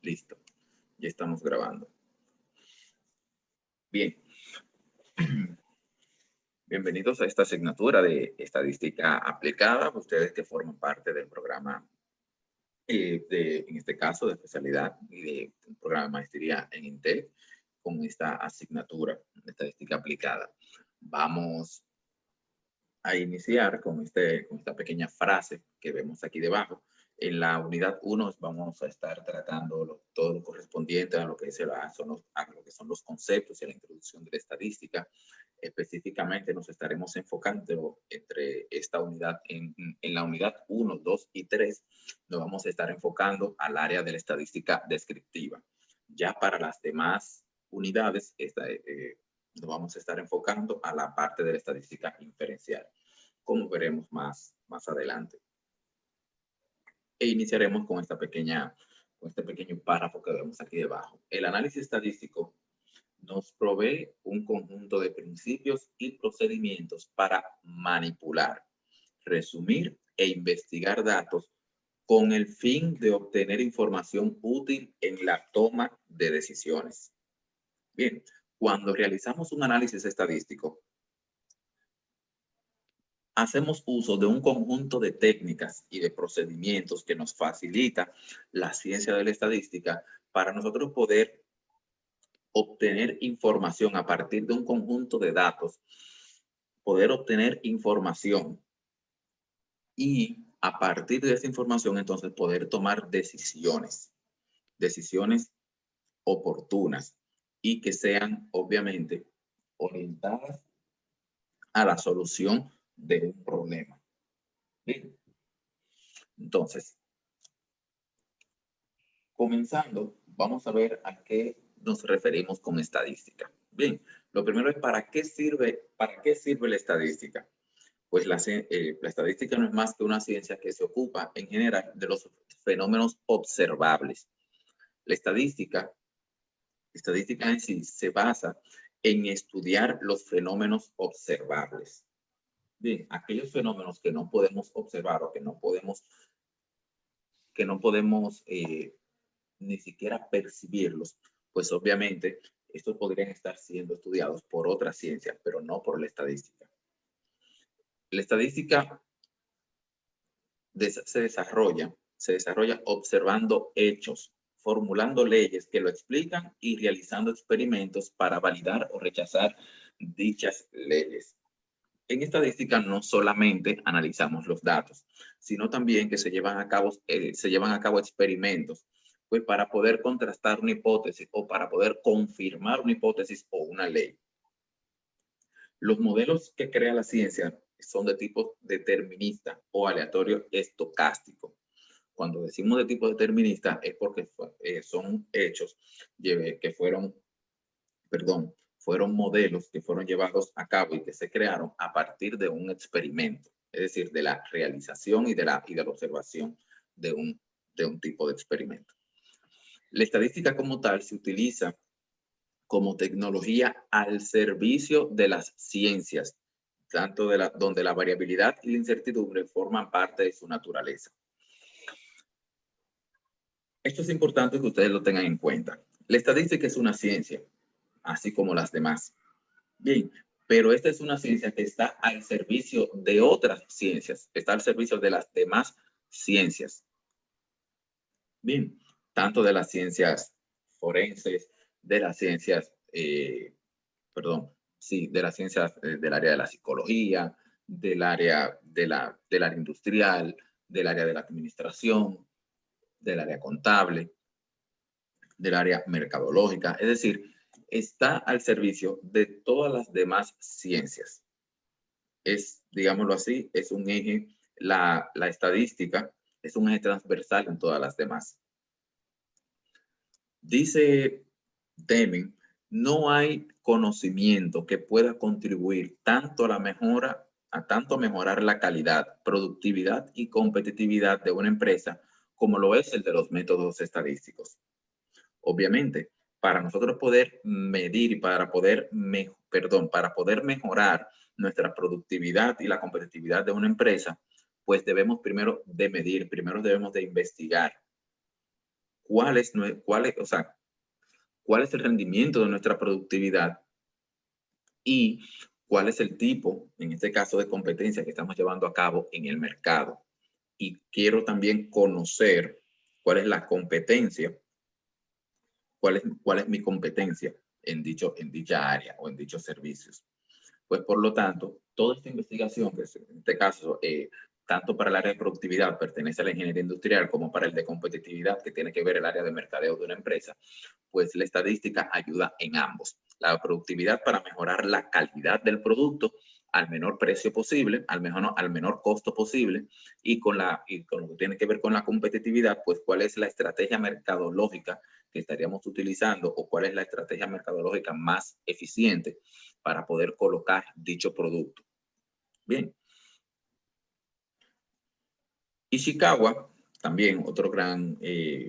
Listo. Ya estamos grabando. Bien. Bienvenidos a esta asignatura de estadística aplicada. Ustedes que forman parte del programa, en este caso, de especialidad y de un programa de maestría en Intel, con esta asignatura de estadística aplicada. Vamos a iniciar con esta pequeña frase que vemos aquí debajo. En la unidad 1 vamos a estar tratando todo lo correspondiente a lo que son los conceptos y la introducción de la estadística. Específicamente nos estaremos enfocando entre esta unidad, en la unidad 1, 2 y 3, nos vamos a estar enfocando al área de la estadística descriptiva. Ya para las demás unidades, nos vamos a estar enfocando a la parte de la estadística inferencial, como veremos más adelante. E iniciaremos con este pequeño párrafo que vemos aquí debajo. El análisis estadístico nos provee un conjunto de principios y procedimientos para manipular, resumir e investigar datos con el fin de obtener información útil en la toma de decisiones. Bien, cuando realizamos un análisis estadístico, hacemos uso de un conjunto de técnicas y de procedimientos que nos facilita la ciencia de la estadística para nosotros poder obtener información a partir de un conjunto de datos, poder obtener información y a partir de esa información entonces poder tomar decisiones oportunas y que sean obviamente orientadas a la solución de un problema. Bien. Entonces, comenzando, vamos a ver a qué nos referimos con estadística. Bien, lo primero es ¿para qué sirve la estadística? Pues la estadística no es más que una ciencia que se ocupa en general de los fenómenos observables. La estadística en sí se basa en estudiar los fenómenos observables. Bien, aquellos fenómenos que no podemos observar o que no podemos ni siquiera percibirlos, pues obviamente estos podrían estar siendo estudiados por otras ciencias, pero no por la estadística. La estadística se desarrolla observando hechos, formulando leyes que lo explican y realizando experimentos para validar o rechazar dichas leyes. En estadística no solamente analizamos los datos, sino también que se llevan a cabo experimentos, pues para poder contrastar una hipótesis o para poder confirmar una hipótesis o una ley. Los modelos que crea la ciencia son de tipo determinista o aleatorio estocástico. Cuando decimos de tipo determinista es porque son hechos que fueron modelos que fueron llevados a cabo y que se crearon a partir de un experimento, es decir, de la realización y de la observación de un tipo de experimento. La estadística como tal se utiliza como tecnología al servicio de las ciencias, tanto donde la variabilidad y la incertidumbre forman parte de su naturaleza. Esto es importante que ustedes lo tengan en cuenta. La estadística es una ciencia, así como las demás. Bien, pero esta es una ciencia que está al servicio de otras ciencias, está al servicio de las demás ciencias. Bien, tanto de las ciencias forenses, de las ciencias, de las ciencias del área de la psicología, del área del área industrial, del área de la administración, del área contable, del área mercadológica, es decir, está al servicio de todas las demás ciencias. Es, digámoslo así, es un eje, la estadística es un eje transversal en todas las demás. Dice Deming, no hay conocimiento que pueda contribuir tanto a mejorar la calidad, productividad y competitividad de una empresa como lo es el de los métodos estadísticos. Obviamente, para nosotros poder medir y para poder mejorar nuestra productividad y la competitividad de una empresa, pues debemos primero de medir, primero debemos de investigar. cuál es el rendimiento de nuestra productividad y cuál es el tipo, en este caso, de competencia que estamos llevando a cabo en el mercado. Y quiero también conocer cuál es la competencia, cuál es mi competencia en dicha área o en dichos servicios. Pues por lo tanto, toda esta investigación, que en este caso, tanto para el área de productividad pertenece a la ingeniería industrial como para el de competitividad, que tiene que ver el área de mercadeo de una empresa, pues la estadística ayuda en ambos. La productividad para mejorar la calidad del producto al menor precio posible, al menor costo posible, y con lo que tiene que ver con la competitividad, pues cuál es la estrategia mercadológica que estaríamos utilizando o cuál es la estrategia mercadológica más eficiente para poder colocar dicho producto. Bien. Ishikawa, también otro gran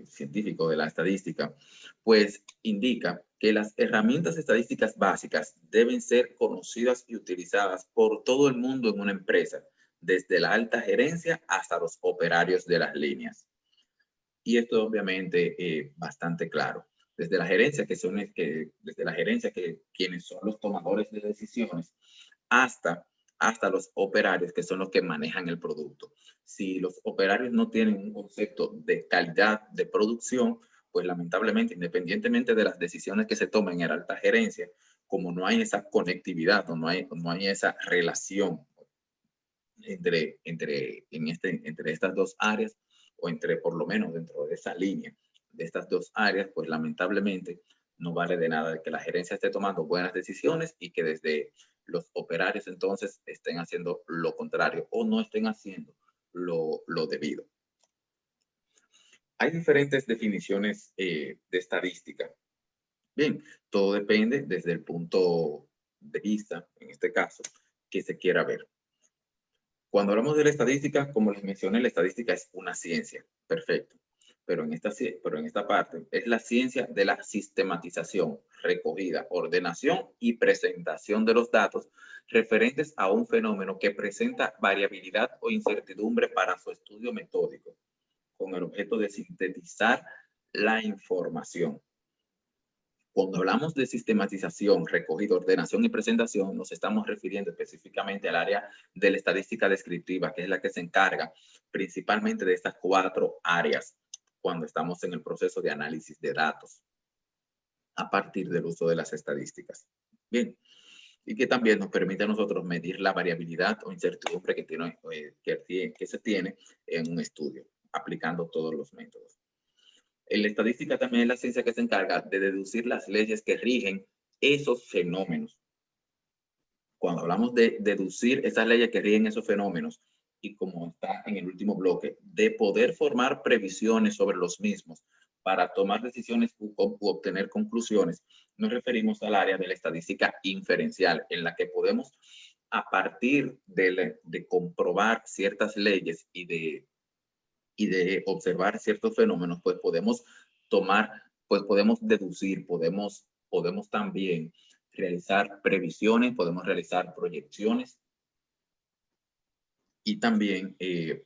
científico de la estadística, pues indica que las herramientas estadísticas básicas deben ser conocidas y utilizadas por todo el mundo en una empresa, desde la alta gerencia hasta los operarios de las líneas. Y esto obviamente bastante claro. Desde la gerencia, que quienes son los tomadores de decisiones, hasta los operarios, que son los que manejan el producto. Si los operarios no tienen un concepto de calidad de producción, pues lamentablemente, independientemente de las decisiones que se tomen en la alta gerencia, como no hay esa conectividad o no hay esa relación entre estas dos áreas, o por lo menos dentro de esa línea de estas dos áreas, pues lamentablemente no vale de nada que la gerencia esté tomando buenas decisiones y que desde los operarios entonces estén haciendo lo contrario o no estén haciendo lo debido. Hay diferentes definiciones de estadística. Bien, todo depende desde el punto de vista, en este caso, que se quiera ver. Cuando hablamos de la estadística, como les mencioné, la estadística es una ciencia, perfecto. Pero en esta parte es la ciencia de la sistematización, recogida, ordenación y presentación de los datos referentes a un fenómeno que presenta variabilidad o incertidumbre para su estudio metódico, con el objeto de sintetizar la información. Cuando hablamos de sistematización, recogida, ordenación y presentación, nos estamos refiriendo específicamente al área de la estadística descriptiva, que es la que se encarga principalmente de estas 4 áreas cuando estamos en el proceso de análisis de datos a partir del uso de las estadísticas. Bien, y que también nos permite a nosotros medir la variabilidad o incertidumbre que se tiene en un estudio, aplicando todos los métodos. La estadística también es la ciencia que se encarga de deducir las leyes que rigen esos fenómenos. Cuando hablamos de deducir esas leyes que rigen esos fenómenos, y como está en el último bloque, de poder formar previsiones sobre los mismos para tomar decisiones u obtener conclusiones, nos referimos al área de la estadística inferencial, en la que podemos, a partir de comprobar ciertas leyes y de observar ciertos fenómenos, pues podemos deducir, podemos también realizar previsiones, podemos realizar proyecciones y también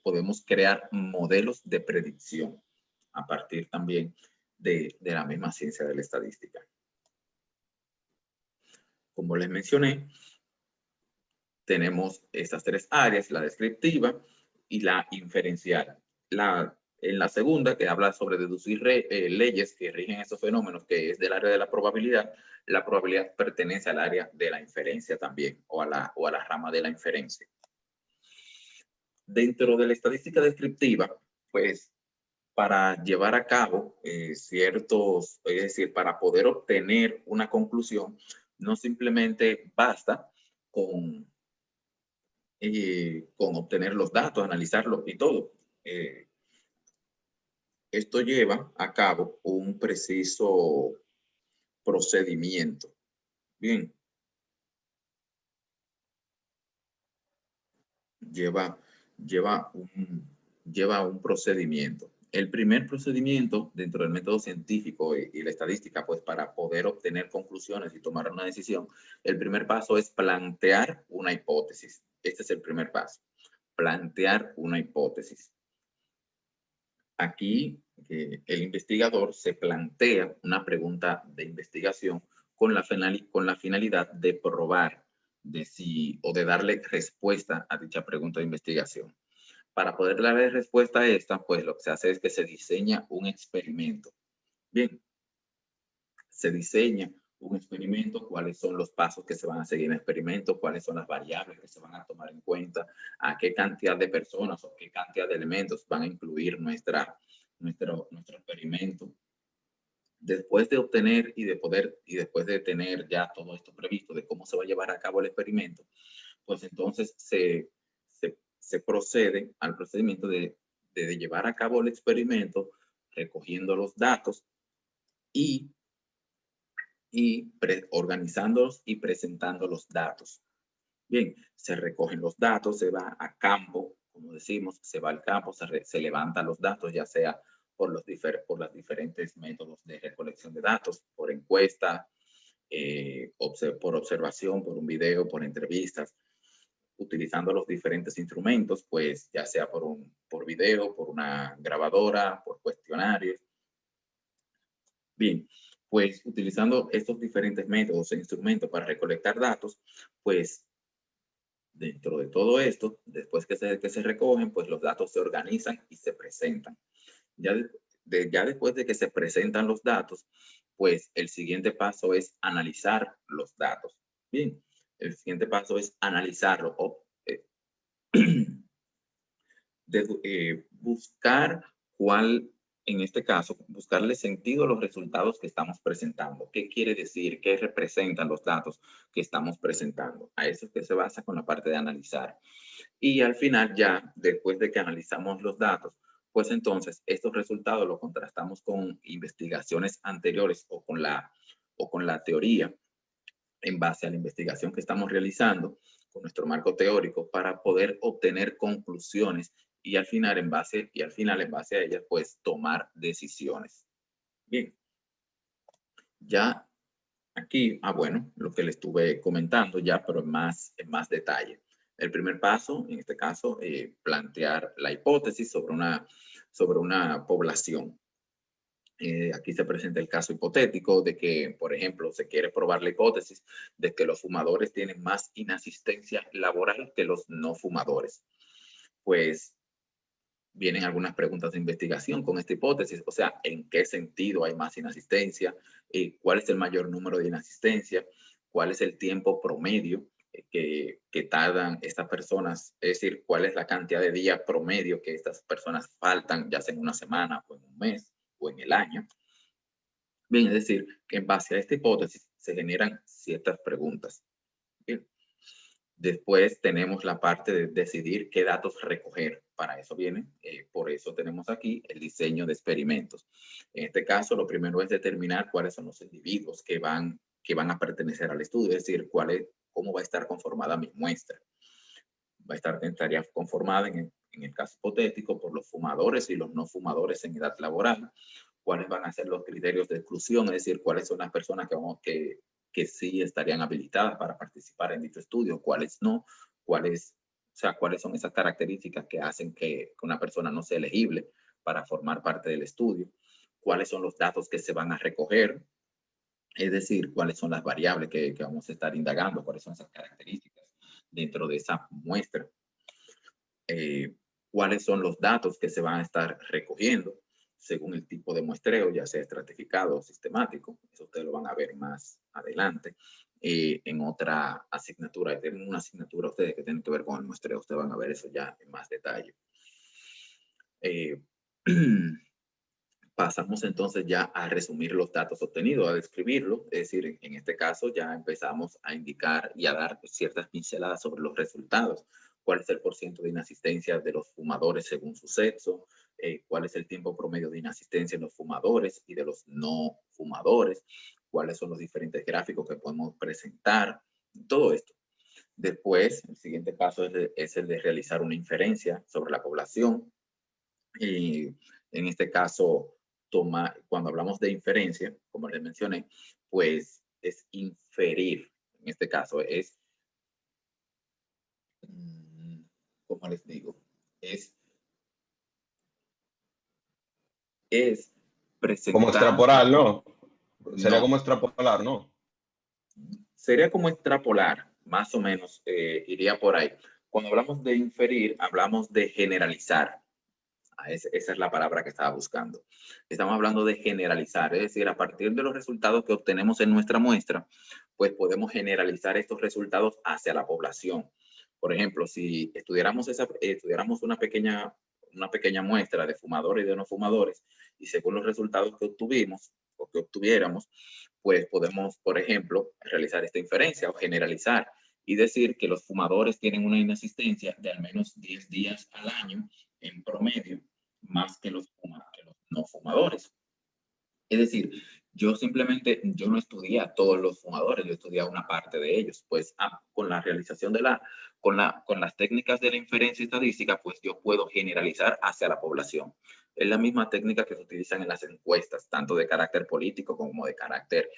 podemos crear modelos de predicción a partir también de la misma ciencia de la estadística. Como les mencioné, tenemos estas 3 áreas, la descriptiva y la inferencial. En la segunda, que habla sobre deducir leyes que rigen esos fenómenos, que es del área de la probabilidad pertenece al área de la inferencia también, o a la rama de la inferencia. Dentro de la estadística descriptiva, pues, para llevar a cabo es decir, para poder obtener una conclusión, no simplemente basta con obtener los datos, analizarlos y todo. Esto lleva a cabo un preciso procedimiento. Bien. Lleva un procedimiento. El primer procedimiento dentro del método científico y la estadística, pues para poder obtener conclusiones y tomar una decisión, el primer paso es plantear una hipótesis. Este es el primer paso. Plantear una hipótesis. Aquí que el investigador se plantea una pregunta de investigación con la finalidad de probar de si o de darle respuesta a dicha pregunta de investigación. Para poder darle respuesta a esta, pues lo que se hace es que se diseña un experimento. Bien, se diseña un experimento, cuáles son los pasos que se van a seguir en el experimento, cuáles son las variables que se van a tomar en cuenta, a qué cantidad de personas o qué cantidad de elementos van a incluir nuestro experimento. Después de obtener y después de tener ya todo esto previsto de cómo se va a llevar a cabo el experimento, pues entonces se procede al procedimiento de llevar a cabo el experimento recogiendo los datos y organizándolos y presentando los datos. Bien, se recogen los datos, se va a campo, como decimos, se va al campo, se levantan los datos, ya sea por los diferentes métodos de recolección de datos, por encuesta, por observación, por un video, por entrevistas, utilizando los diferentes instrumentos, pues ya sea por video, por una grabadora, por cuestionarios. Bien, pues utilizando estos diferentes métodos e instrumentos para recolectar datos, pues dentro de todo esto, después que se recogen, pues los datos se organizan y se presentan. Ya después de que se presentan los datos, pues el siguiente paso es analizar los datos. Bien, el siguiente paso es analizarlo o buscar en este caso, buscarle sentido a los resultados que estamos presentando. ¿Qué quiere decir? ¿Qué representan los datos que estamos presentando? A eso es que se basa con la parte de analizar. Y al final ya, después de que analizamos los datos, pues entonces estos resultados los contrastamos con investigaciones anteriores o con la teoría en base a la investigación que estamos realizando con nuestro marco teórico para poder obtener conclusiones y al final en base a ellas pues tomar decisiones. Bien, ya aquí, bueno, lo que le estuve comentando ya, pero en más detalle. El primer paso, en este caso, plantear la hipótesis sobre una población. Aquí se presenta el caso hipotético de que, por ejemplo, se quiere probar la hipótesis de que los fumadores tienen más inasistencia laboral que los no fumadores. Pues vienen algunas preguntas de investigación con esta hipótesis, o sea, ¿en qué sentido hay más inasistencia? ¿Cuál es el mayor número de inasistencia? ¿Cuál es el tiempo promedio que tardan estas personas? Es decir, ¿cuál es la cantidad de días promedio que estas personas faltan, ya sea en una semana o en un mes o en el año? Bien, es decir, que en base a esta hipótesis se generan ciertas preguntas. Bien. Después tenemos la parte de decidir qué datos recoger. Para eso viene, por eso tenemos aquí el diseño de experimentos. En este caso, lo primero es determinar cuáles son los individuos que van a pertenecer al estudio, es decir, cómo va a estar conformada mi muestra. Estaría conformada en el caso hipotético por los fumadores y los no fumadores en edad laboral. ¿Cuáles van a ser los criterios de exclusión? Es decir, cuáles son las personas que sí estarían habilitadas para participar en dicho estudio, cuáles no, cuáles son esas características que hacen que una persona no sea elegible para formar parte del estudio, cuáles son los datos que se van a recoger, es decir, cuáles son las variables que vamos a estar indagando, cuáles son esas características dentro de esa muestra, cuáles son los datos que se van a estar recogiendo según el tipo de muestreo, ya sea estratificado o sistemático. Eso ustedes lo van a ver más adelante. En otra asignatura, tienen una asignatura ustedes que tienen que ver con el muestreo, ustedes van a ver eso ya en más detalle. Pasamos entonces ya a resumir los datos obtenidos, a describirlos, es decir, en este caso ya empezamos a indicar y a dar ciertas pinceladas sobre los resultados. ¿Cuál es el porcentaje de inasistencia de los fumadores según su sexo? ¿Cuál es el tiempo promedio de inasistencia en los fumadores y de los no fumadores? ¿Cuáles son los diferentes gráficos que podemos presentar? Todo esto. Después, el siguiente paso es el de realizar una inferencia sobre la población. Y en este caso, cuando hablamos de inferencia, como les mencioné, pues es inferir. En este caso es, como les digo, es es Como presentar, extrapolar, ¿no? Sería no, como extrapolar, ¿no? sería como extrapolar, más o menos, iría por ahí. Cuando hablamos de inferir, hablamos de generalizar. Esa es la palabra que estaba buscando. Estamos hablando de generalizar, es decir, a partir de los resultados que obtenemos en nuestra muestra, pues podemos generalizar estos resultados hacia la población. Por ejemplo, si estudiáramos una pequeña muestra de fumadores y de no fumadores, y según los resultados que obtuvimos o que obtuviéramos, pues podemos, por ejemplo, realizar esta inferencia o generalizar y decir que los fumadores tienen una inasistencia de al menos 10 días al año en promedio, más que los no fumadores. Es decir, yo no estudié a todos los fumadores, yo estudié a una parte de ellos. Pues con la realización con las técnicas de la inferencia estadística, pues yo puedo generalizar hacia la población. Es la misma técnica que se utilizan en las encuestas, tanto de carácter político como de carácter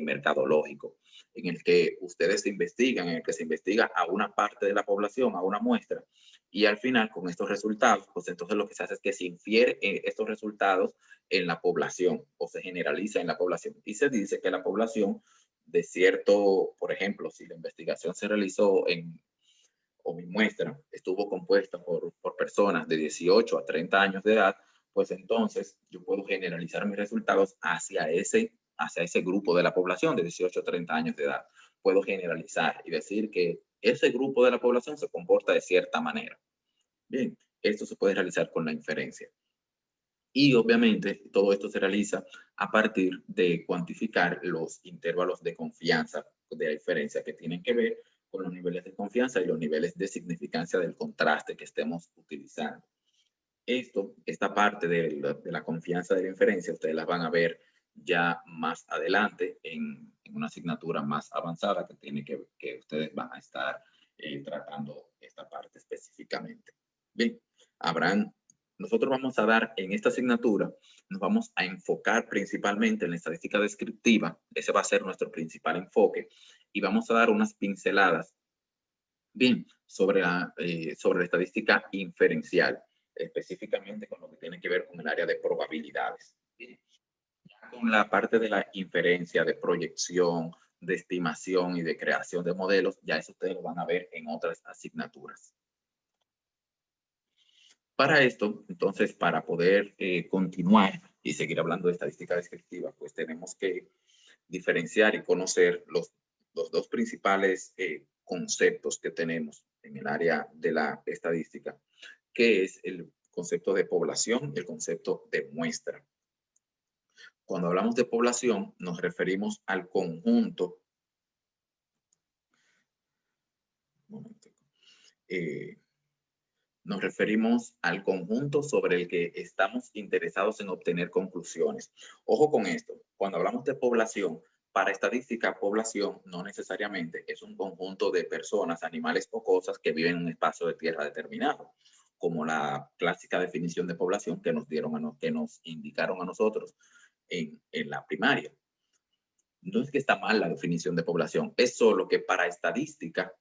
mercadológico, en el que ustedes investigan, en el que se investiga a una parte de la población, a una muestra, y al final con estos resultados, pues entonces lo que se hace es que se infiere estos resultados en la población o se generaliza en la población. Y se dice que la población de cierto, por ejemplo, si la investigación se realizó o mi muestra estuvo compuesta por personas de 18 a 30 años de edad, pues entonces yo puedo generalizar mis resultados hacia ese grupo de la población de 18 a 30 años de edad. Puedo generalizar y decir que ese grupo de la población se comporta de cierta manera. Bien, esto se puede realizar con la inferencia. Y obviamente todo esto se realiza a partir de cuantificar los intervalos de confianza de la diferencia que tienen que ver con los niveles de confianza y los niveles de significancia del contraste que estemos utilizando. Esta parte de la confianza de la inferencia, ustedes las van a ver ya más adelante en una asignatura más avanzada que ustedes van a estar tratando esta parte específicamente. Bien, habrán nosotros vamos a dar en esta asignatura, nos vamos a enfocar principalmente en la estadística descriptiva, ese va a ser nuestro principal enfoque, y vamos a dar unas pinceladas, bien, sobre la estadística inferencial, específicamente con lo que tiene que ver con el área de probabilidades. Bien. Ya con la parte de la inferencia, de proyección, de estimación y de creación de modelos, ya eso ustedes lo van a ver en otras asignaturas. Para esto, entonces, para poder continuar y seguir hablando de estadística descriptiva, pues tenemos que diferenciar y conocer los dos principales conceptos que tenemos en el área de la estadística, que es el concepto de población y el concepto de muestra. Cuando hablamos de población, nos referimos al conjunto nos referimos al conjunto sobre el que estamos interesados en obtener conclusiones. Ojo con esto, cuando hablamos de población, para estadística, población no necesariamente es un conjunto de personas, animales o cosas que viven en un espacio de tierra determinado, como la clásica definición de población que nos indicaron a nosotros en la primaria. No es que está mal la definición de población, es solo que para estadística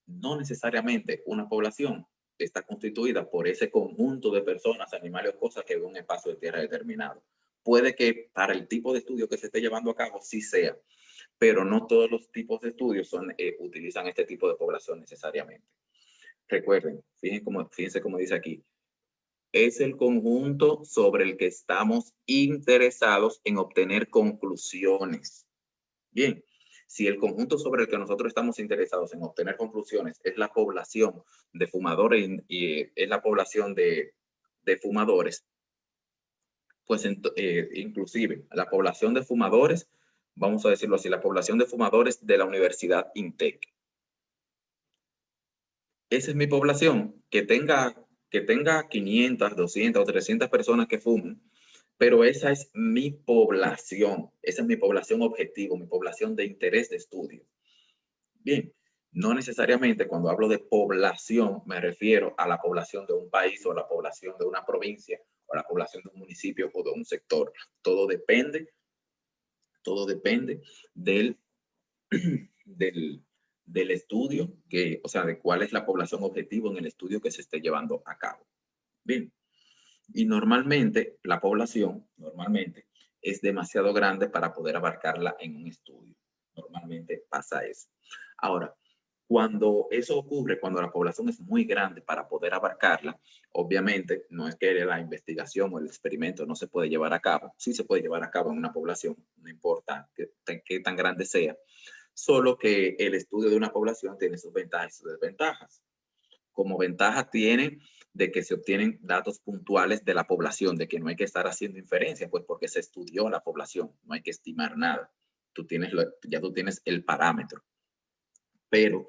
no necesariamente una población está constituida por ese conjunto de personas, animales o cosas que viven en un espacio de tierra determinado. Puede que para el tipo de estudio que se esté llevando a cabo sí sea, pero no todos los tipos de estudios utilizan este tipo de población necesariamente. Recuerden, fíjense cómo dice aquí, es el conjunto sobre el que estamos interesados en obtener conclusiones. Bien, si el conjunto sobre el que nosotros estamos interesados en obtener conclusiones es la población de fumadores y es la población de fumadores, pues inclusive la población de fumadores, vamos a decirlo así, la población de fumadores de la Universidad INTEC. Esa es mi población, que tenga 500, 200 o 300 personas que fumen, pero esa es mi población, esa es mi población objetivo, mi población de interés de estudio. Bien, no necesariamente cuando hablo de población me refiero a la población de un país o a la población de una provincia o a la población de un municipio o de un sector. Todo depende del, del, del estudio, o sea, de cuál es la población objetivo en el estudio que se esté llevando a cabo. Bien, Y normalmente la población, es demasiado grande para poder abarcarla en un estudio. Normalmente pasa eso. Ahora, cuando eso ocurre, cuando la población es muy grande para poder abarcarla, obviamente no es que la investigación o el experimento no se puede llevar a cabo. Sí se puede llevar a cabo en una población, no importa qué tan grande sea, solo que el estudio de una población tiene sus ventajas y sus desventajas. Como ventaja tiene de que se obtienen datos puntuales de la población, de que no hay que estar haciendo inferencia, pues porque se estudió la población, no hay que estimar nada. Ya tú tienes el parámetro. Pero,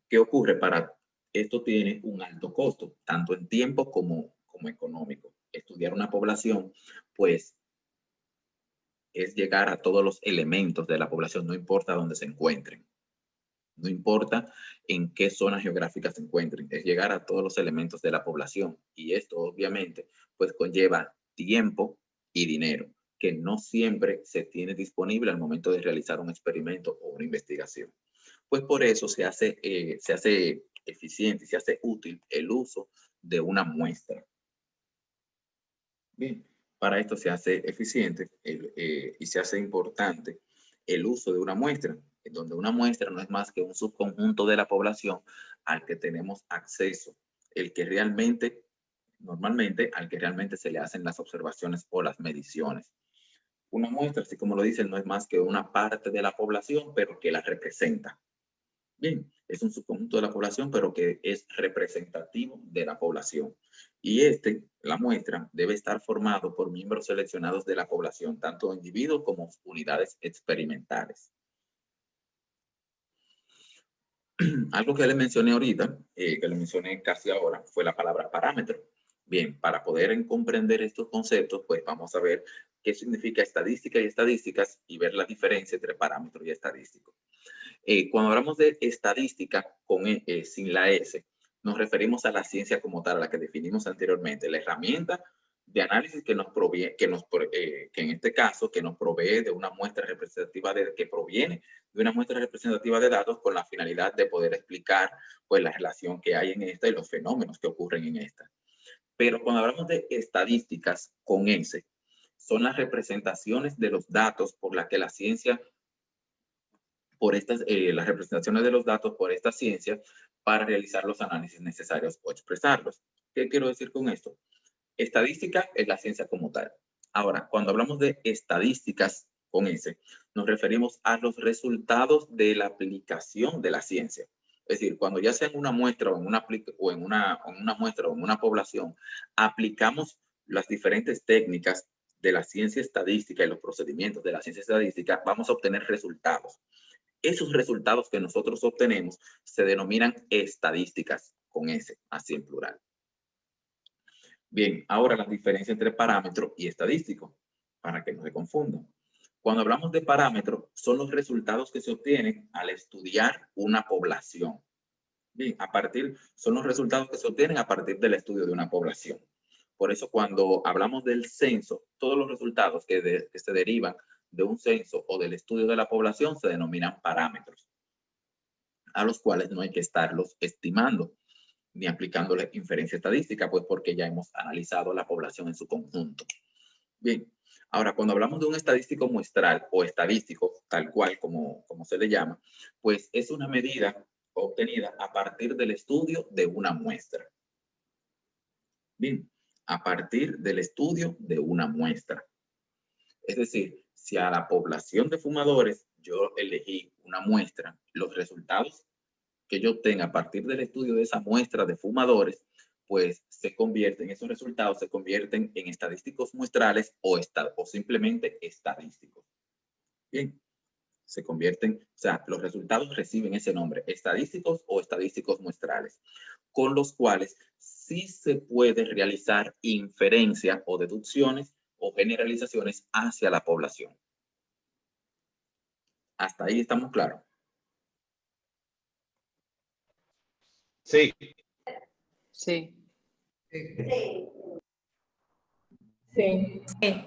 ¿qué ocurre? Esto tiene un alto costo, tanto en tiempo como económico. Estudiar una población, pues, es llegar a todos los elementos de la población, no importa dónde se encuentren. No importa en qué zona geográfica se encuentren, es llegar a todos los elementos de la población. Y esto obviamente pues conlleva tiempo y dinero, que no siempre se tiene disponible al momento de realizar un experimento o una investigación. Pues por eso se hace eficiente y se hace útil el uso de una muestra. Bien, para esto se hace eficiente y se hace importante el uso de una muestra, en donde una muestra no es más que un subconjunto de la población al que tenemos acceso, el que realmente, normalmente, al que realmente se le hacen las observaciones o las mediciones. Una muestra, así como lo dicen, no es más que una parte de la población, pero que la representa. Bien, es un subconjunto de la población, pero que es representativo de la población. Y la muestra, debe estar formado por miembros seleccionados de la población, tanto individuos como unidades experimentales. Algo que le mencioné ahorita, que le mencioné casi ahora, fue la palabra parámetro. Bien, para poder comprender estos conceptos, pues vamos a ver qué significa estadística y estadísticas y ver la diferencia entre parámetro y estadístico. Cuando hablamos de estadística sin la S, nos referimos a la ciencia como tal, a la que definimos anteriormente, la herramienta de análisis que en este caso, que nos provee de una muestra representativa que proviene de una muestra representativa de datos con la finalidad de poder explicar pues la relación que hay en esta y los fenómenos que ocurren en esta. Pero cuando hablamos de estadísticas con S, son las representaciones de los datos por las que la ciencia las representaciones de los datos por esta ciencia para realizar los análisis necesarios o expresarlos. ¿Qué quiero decir con esto? Estadística es la ciencia como tal. Ahora, cuando hablamos de estadísticas con S, nos referimos a los resultados de la aplicación de la ciencia. Es decir, cuando ya sea en una muestra o en una población, aplicamos las diferentes técnicas de la ciencia estadística y los procedimientos de la ciencia estadística, vamos a obtener resultados. Esos resultados que nosotros obtenemos se denominan estadísticas, con S, así en plural. Bien, ahora la diferencia entre parámetro y estadístico, para que no se confundan. Cuando hablamos de parámetro, son los resultados que se obtienen al estudiar una población. Bien, son los resultados que se obtienen a partir del estudio de una población. Por eso cuando hablamos del censo, todos los resultados que se derivan de un censo o del estudio de la población se denominan parámetros, a los cuales no hay que estarlos estimando ni aplicándole inferencia estadística, pues porque ya hemos analizado la población en su conjunto. Bien, ahora cuando hablamos de un estadístico muestral o estadístico, tal cual como se le llama, pues es una medida obtenida a partir del estudio de una muestra. Bien, a partir del estudio de una muestra. Es decir, si a la población de fumadores yo elegí una muestra, los resultados que yo obtenga a partir del estudio de esa muestra de fumadores, pues esos resultados se convierten en estadísticos muestrales o simplemente estadísticos. Bien, los resultados reciben ese nombre, estadísticos o estadísticos muestrales, con los cuales sí se puede realizar inferencia o deducciones o generalizaciones hacia la población. Hasta ahí estamos claros. Sí. Sí. Sí. Sí. Sí.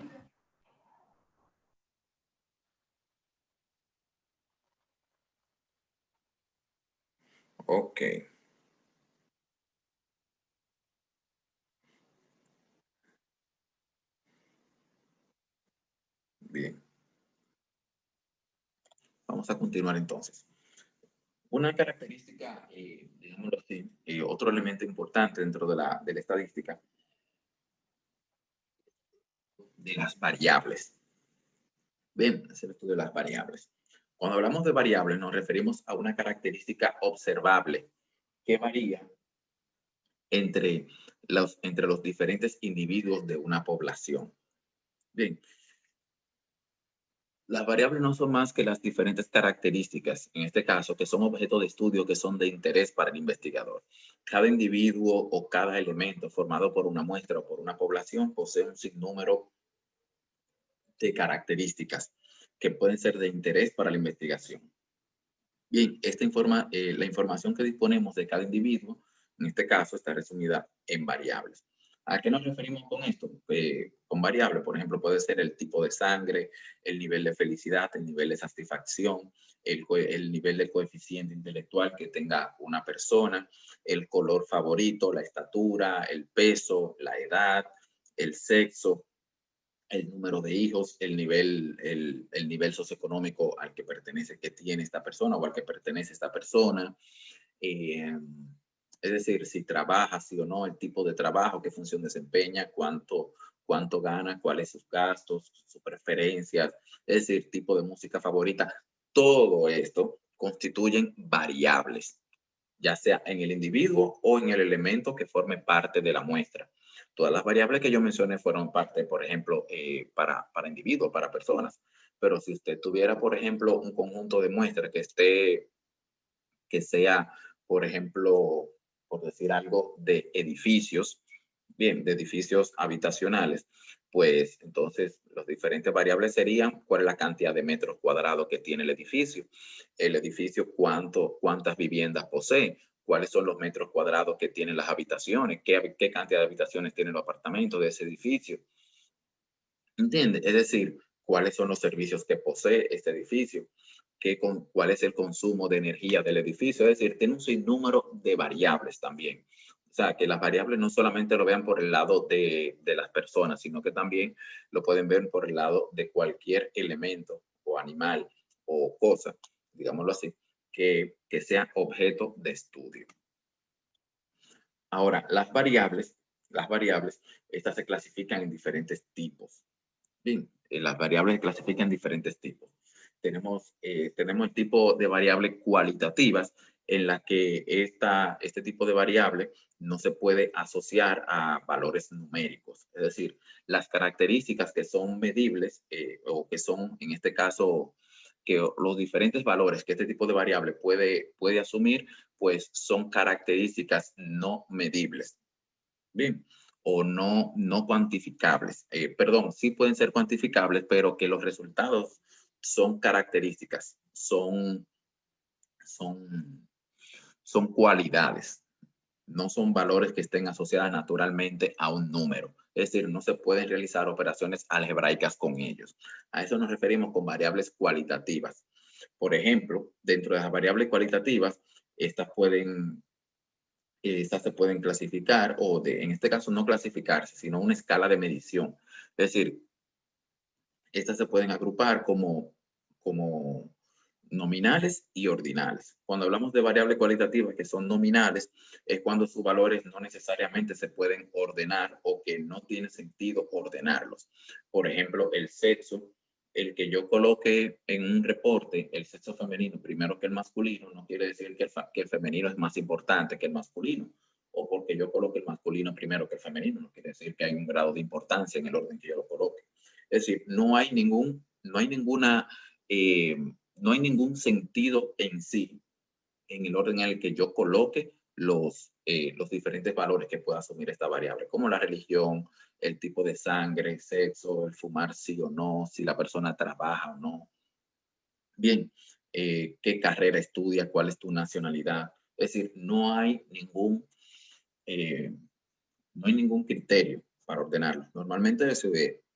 Ok. Bien. Vamos a continuar entonces. Una característica, digámoslo así, otro elemento importante dentro de la estadística, de las variables. Bien, es el estudio de las variables. Cuando hablamos de variables nos referimos a una característica observable que varía entre los diferentes individuos de una población. Bien, las variables no son más que las diferentes características, en este caso, que son objeto de estudio, que son de interés para el investigador. Cada individuo o cada elemento formado por una muestra o por una población posee un sinnúmero de características que pueden ser de interés para la investigación. Bien, la información que disponemos de cada individuo, en este caso, está resumida en variables. ¿A qué nos referimos con esto? Con variables, por ejemplo, puede ser el tipo de sangre, el nivel de felicidad, el nivel de satisfacción, el nivel de coeficiente intelectual que tenga una persona, el color favorito, la estatura, el peso, la edad, el sexo, el número de hijos, el nivel socioeconómico al que pertenece, que tiene esta persona o al que pertenece esta persona. Es decir, si trabaja, sí o no, el tipo de trabajo, qué función desempeña, cuánto gana, cuáles sus gastos, sus preferencias, es decir, tipo de música favorita. Todo esto constituyen variables, ya sea en el individuo o en el elemento que forme parte de la muestra. Todas las variables que yo mencioné fueron parte, por ejemplo, para individuos, para personas. Pero si usted tuviera, por ejemplo, un conjunto de muestras que sea, por ejemplo, por decir algo, de edificios, bien, de edificios habitacionales, pues entonces las diferentes variables serían cuál es la cantidad de metros cuadrados que tiene el edificio cuántas viviendas posee, cuáles son los metros cuadrados que tienen las habitaciones, qué cantidad de habitaciones tienen los apartamentos de ese edificio. ¿Entiende? Es decir, cuáles son los servicios que posee este edificio, cuál es el consumo de energía del edificio. Es decir, tiene un sinnúmero de variables también. O sea, que las variables no solamente lo vean por el lado de las personas, sino que también lo pueden ver por el lado de cualquier elemento o animal o cosa, digámoslo así, que sea objeto de estudio. Ahora, las variables, estas se clasifican en diferentes tipos. Bien, las variables se clasifican en diferentes tipos. Tenemos el tipo de variables cualitativas en la que este tipo de variable no se puede asociar a valores numéricos. Es decir, las características que son medibles o que son, en este caso, que los diferentes valores que este tipo de variable puede asumir, pues son características no medibles. Bien, o no cuantificables. Perdón, sí pueden ser cuantificables, pero que los resultados son características, son cualidades, no son valores que estén asociadas naturalmente a un número. Es decir, no se pueden realizar operaciones algebraicas con ellos. A eso nos referimos con variables cualitativas. Por ejemplo, dentro de las variables cualitativas, estas se pueden clasificar en este caso no clasificarse, sino una escala de medición. Es decir, estas se pueden agrupar como nominales y ordinales. Cuando hablamos de variables cualitativas que son nominales, es cuando sus valores no necesariamente se pueden ordenar o que no tiene sentido ordenarlos. Por ejemplo, el sexo, el que yo coloque en un reporte el sexo femenino primero que el masculino, no quiere decir que el femenino es más importante que el masculino. O porque yo coloque el masculino primero que el femenino, no quiere decir que hay un grado de importancia en el orden que yo lo coloque. Es decir, no hay ningún sentido en sí en el orden en el que yo coloque los diferentes valores que pueda asumir esta variable, como la religión, el tipo de sangre, sexo, el fumar sí o no, si la persona trabaja o no. Bien, qué carrera estudia, cuál es tu nacionalidad. Es decir, no hay ningún criterio para ordenarlo. Normalmente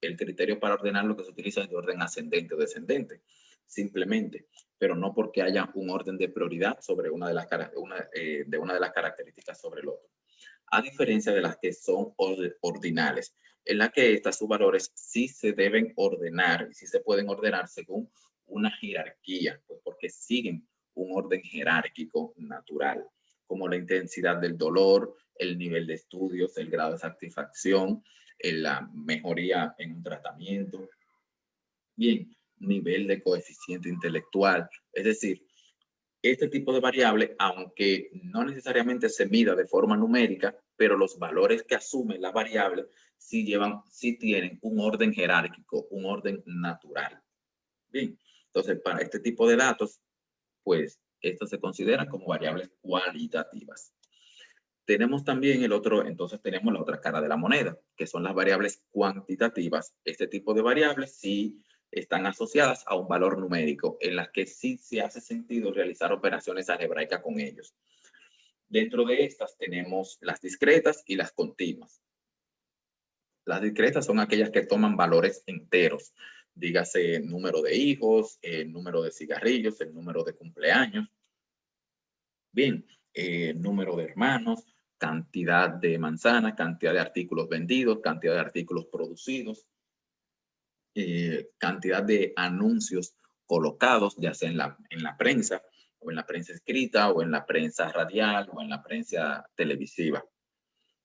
el criterio para ordenarlo que se utiliza es de orden ascendente o descendente, simplemente, pero no porque haya un orden de prioridad sobre una de las características sobre el otro. A diferencia de las que son ordinales. en la que estas subvalores sí se deben ordenar, sí se pueden ordenar según una jerarquía, pues porque siguen un orden jerárquico natural, como la intensidad del dolor, el nivel de estudios, el grado de satisfacción, la mejoría en un tratamiento. Bien, nivel de coeficiente intelectual, es decir, este tipo de variable, aunque no necesariamente se mida de forma numérica, pero los valores que asume la variable sí tienen un orden jerárquico, un orden natural. Bien, entonces para este tipo de datos, pues estos se consideran como variables cualitativas. Tenemos también entonces tenemos la otra cara de la moneda, que son las variables cuantitativas. Este tipo de variables sí están asociadas a un valor numérico, en las que sí se hace sentido realizar operaciones algebraicas con ellos. Dentro de estas tenemos las discretas y las continuas. Las discretas son aquellas que toman valores enteros, dígase número de hijos, el número de cigarrillos, el número de cumpleaños. Bien, número de hermanos, cantidad de manzanas, cantidad de artículos vendidos, cantidad de artículos producidos, cantidad de anuncios colocados, ya sea en la prensa, o en la prensa escrita, o en la prensa radial, o en la prensa televisiva.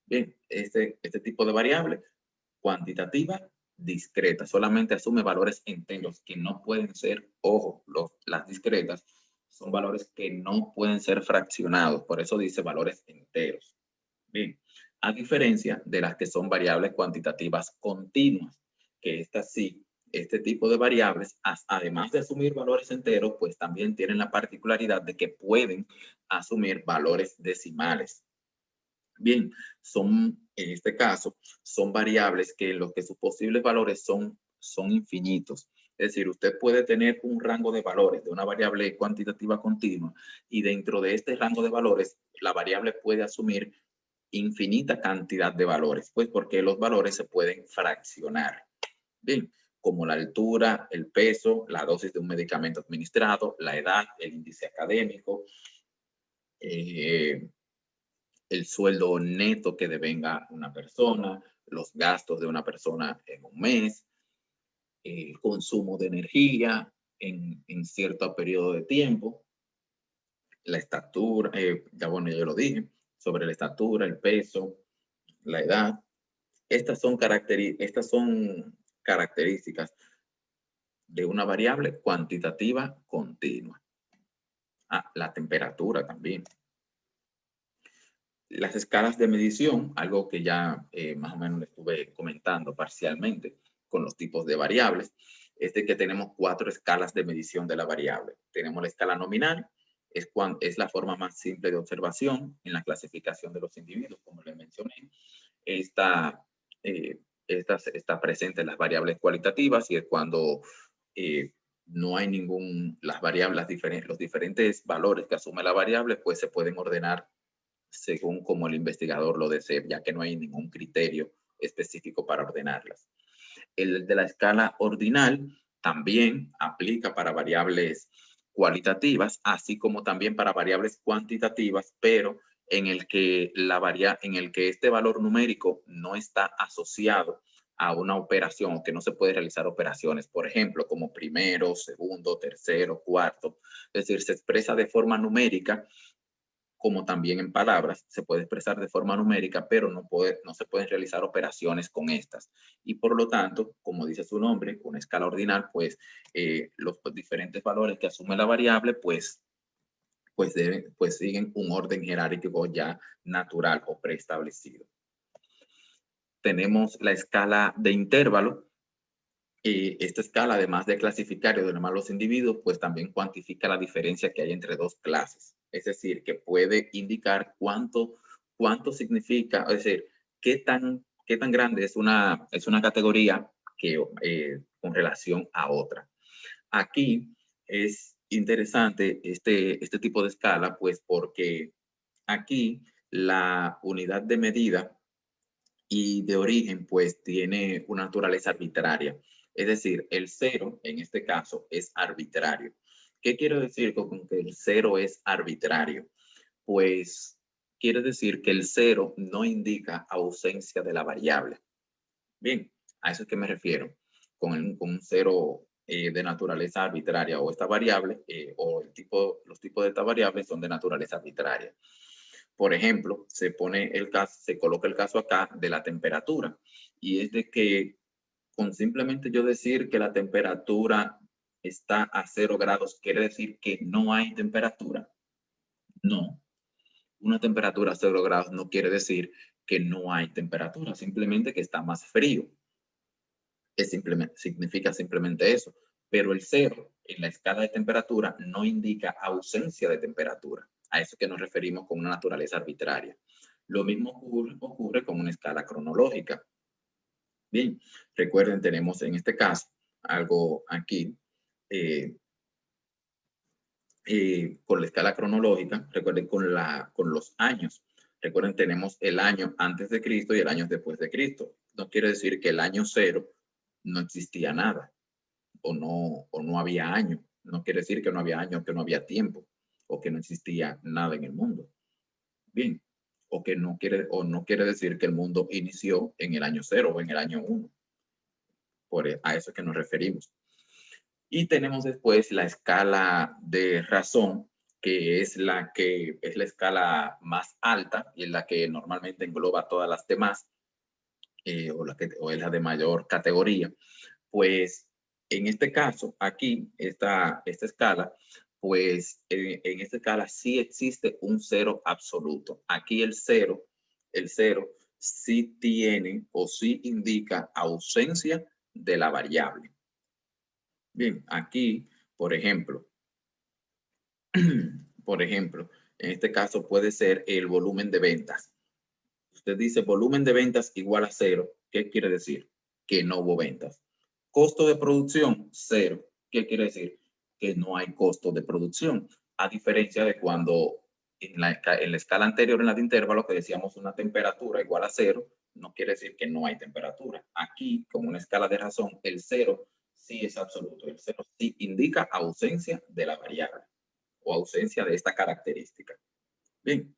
Bien, este tipo de variable cuantitativa discreta, solamente asume valores enteros que no pueden ser, ojo, las discretas son valores que no pueden ser fraccionados, por eso dice valores enteros. Bien, a diferencia de las que son variables cuantitativas continuas, que estas sí, este tipo de variables, además de asumir valores enteros, pues también tienen la particularidad de que pueden asumir valores decimales. Bien, en este caso, son variables que en los que sus posibles valores son infinitos. Es decir, usted puede tener un rango de valores de una variable cuantitativa continua y dentro de este rango de valores, la variable puede asumir infinita cantidad de valores, pues porque los valores se pueden fraccionar. Bien, como la altura, el peso, la dosis de un medicamento administrado, la edad, el índice académico, el sueldo neto que devenga una persona, los gastos de una persona en un mes, el consumo de energía en cierto periodo de tiempo, la estatura, ya bueno, yo lo dije, sobre la estatura, el peso, la edad. Estas son características de una variable cuantitativa continua. La temperatura también. Las escalas de medición, algo que ya más o menos le estuve comentando parcialmente con los tipos de variables, es de que tenemos 4 escalas de medición de la variable. Tenemos la escala nominal, es la forma más simple de observación en la clasificación de los individuos, como les mencioné. Está presente en las variables cualitativas y es cuando no hay las variables, los diferentes valores que asume la variable, pues se pueden ordenar según como el investigador lo desee, ya que no hay ningún criterio específico para ordenarlas. El de la escala ordinal también aplica para variables cualitativas, así como también para variables cuantitativas, pero en el que este valor numérico no está asociado a una operación o que no se puede realizar operaciones, por ejemplo, como primero, segundo, tercero, cuarto. Es decir, se expresa de forma numérica, como también en palabras, se puede expresar de forma numérica, pero no se pueden realizar operaciones con estas. Y por lo tanto, como dice su nombre, una escala ordinal, pues los diferentes valores que asume la variable, pues siguen un orden jerárquico ya natural o preestablecido. Tenemos la escala de intervalo. Esta escala, además de clasificar y ordenar los individuos, pues también cuantifica la diferencia que hay entre dos clases. Es decir, que puede indicar cuánto significa, es decir, qué tan grande es una categoría con relación a otra. Aquí es interesante este tipo de escala, pues porque aquí la unidad de medida y de origen, pues tiene una naturaleza arbitraria. Es decir, el 0 en este caso es arbitrario. ¿Qué quiero decir con que el 0 es arbitrario? Pues quiere decir que el 0 no indica ausencia de la variable. Bien, a eso es que me refiero, con un cero de naturaleza arbitraria, o esta variable o los tipos de esta variable son de naturaleza arbitraria. Por ejemplo, se coloca el caso acá de la temperatura, y es de que con simplemente yo decir que la temperatura está a 0 grados, ¿quiere decir que no hay temperatura? No. Una temperatura a 0 grados no quiere decir que no hay temperatura, simplemente que está más frío. Significa simplemente eso. Pero el 0 en la escala de temperatura no indica ausencia de temperatura. A eso que nos referimos con una naturaleza arbitraria. Lo mismo ocurre con una escala cronológica. Bien, recuerden, tenemos en este caso algo aquí con la escala cronológica. Recuerden, con los años. Recuerden, tenemos el año antes de Cristo y el año después de Cristo. No quiere decir que el año 0 no existía nada o no había año. No quiere decir que no había año, que no había tiempo o que no existía nada en el mundo. Bien, o no quiere decir que el mundo inició en el año 0 o en el año 1. A eso es que nos referimos. Y tenemos después la escala de razón, que es la escala más alta y es la que normalmente engloba todas las demás, o es la de mayor categoría. Pues en este caso, aquí, esta escala, pues en esta escala sí existe un 0 absoluto. Aquí el 0 sí tiene o sí indica ausencia de la variable. Bien, aquí, por ejemplo, en este caso puede ser el volumen de ventas. Usted dice volumen de ventas igual a 0. ¿Qué quiere decir? Que no hubo ventas. Costo de producción, 0. ¿Qué quiere decir? Que no hay costo de producción. A diferencia de cuando en la escala anterior, en la de intervalo, que decíamos una temperatura igual a 0, no quiere decir que no hay temperatura. Aquí, con una escala de razón, el 0 sí es absoluto. El 0 sí indica ausencia de la variable o ausencia de esta característica. Bien.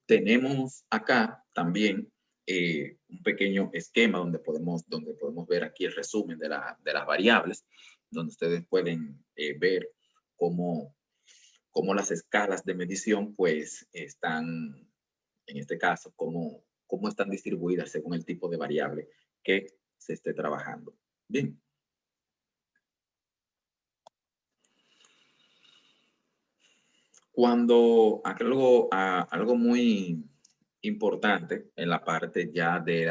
Tenemos acá también un pequeño esquema donde podemos ver aquí el resumen de las variables, donde ustedes pueden ver cómo las escalas de medición pues están, en este caso, cómo están distribuidas según el tipo de variable que se esté trabajando. Bien. Cuando algo muy importante en la parte ya de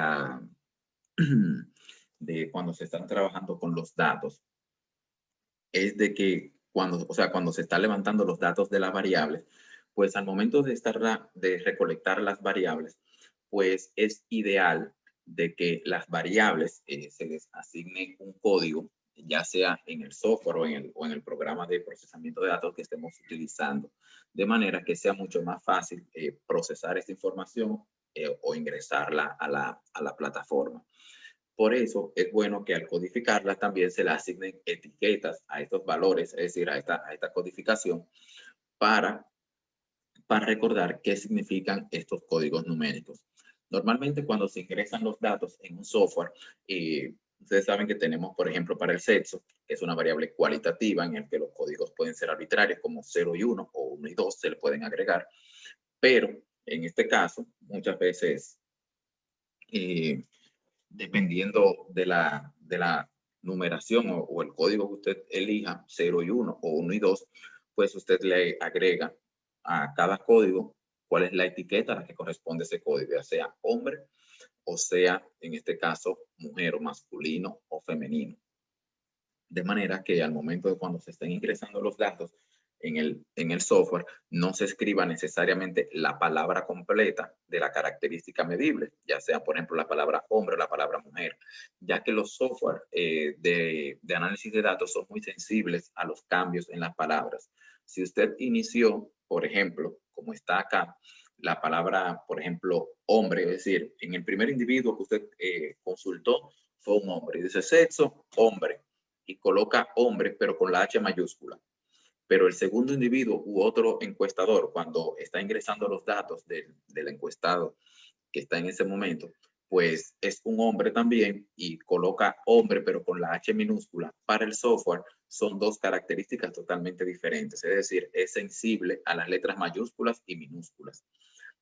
cuando se están trabajando con los datos, es de que cuando se está levantando los datos de las variables, pues al momento de recolectar las variables, pues es ideal de que las variables se les asigne un código, ya sea en el software o en el programa de procesamiento de datos que estemos utilizando, de manera que sea mucho más fácil procesar esta información o ingresarla a la plataforma. Por eso es bueno que al codificarla también se le asignen etiquetas a estos valores, es decir, a esta codificación, para recordar qué significan estos códigos numéricos. Normalmente cuando se ingresan los datos en un software, ustedes saben que tenemos, por ejemplo, para el sexo, que es una variable cualitativa en el que los códigos pueden ser arbitrarios, como 0 y 1 o 1 y 2 se le pueden agregar, pero en este caso, muchas veces, dependiendo de la numeración o el código que usted elija, 0 y 1 o 1 y 2, pues usted le agrega a cada código cuál es la etiqueta a la que corresponde ese código, ya sea hombre o sea, en este caso, mujer o masculino o femenino. De manera que al momento de cuando se estén ingresando los datos en el software, no se escriba necesariamente la palabra completa de la característica medible, ya sea, por ejemplo, la palabra hombre o la palabra mujer, ya que los software de análisis de datos son muy sensibles a los cambios en las palabras. Si usted inició, por ejemplo, como está acá, la palabra, por ejemplo, hombre, es decir, en el primer individuo que usted consultó fue un hombre, y dice sexo, hombre, y coloca hombre, pero con la H mayúscula. Pero el segundo individuo u otro encuestador, cuando está ingresando los datos del encuestado que está en ese momento, pues es un hombre también y coloca hombre pero con la H minúscula, para el software son dos características totalmente diferentes. Es decir, es sensible a las letras mayúsculas y minúsculas.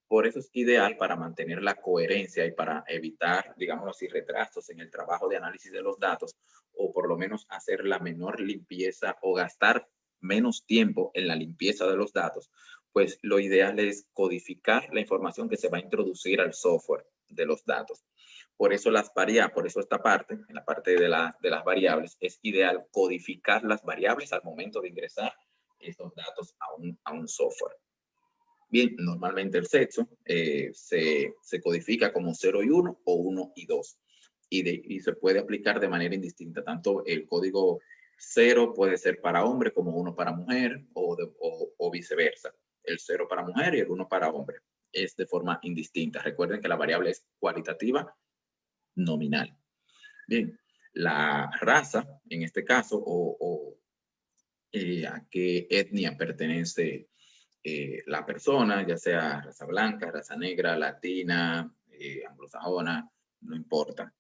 Por eso es ideal para mantener la coherencia y para evitar, digamos así, retrasos en el trabajo de análisis de los datos, o por lo menos hacer la menor limpieza o gastar menos tiempo en la limpieza de los datos, pues lo ideal es codificar la información que se va a introducir al software de los datos. Por eso por eso esta parte, en la parte de las variables, es ideal codificar las variables al momento de ingresar estos datos a un software. Bien, normalmente el sexo se codifica como 0 y 1 o 1 y 2. Y se puede aplicar de manera indistinta. Tanto el código 0 puede ser para hombre como 1 para mujer o viceversa. El 0 para mujer y el 1 para hombre. Es de forma indistinta. Recuerden que la variable es cualitativa nominal. Bien, la raza, en este caso, a qué etnia pertenece la persona, ya sea raza blanca, raza negra, latina, anglosajona, no importa.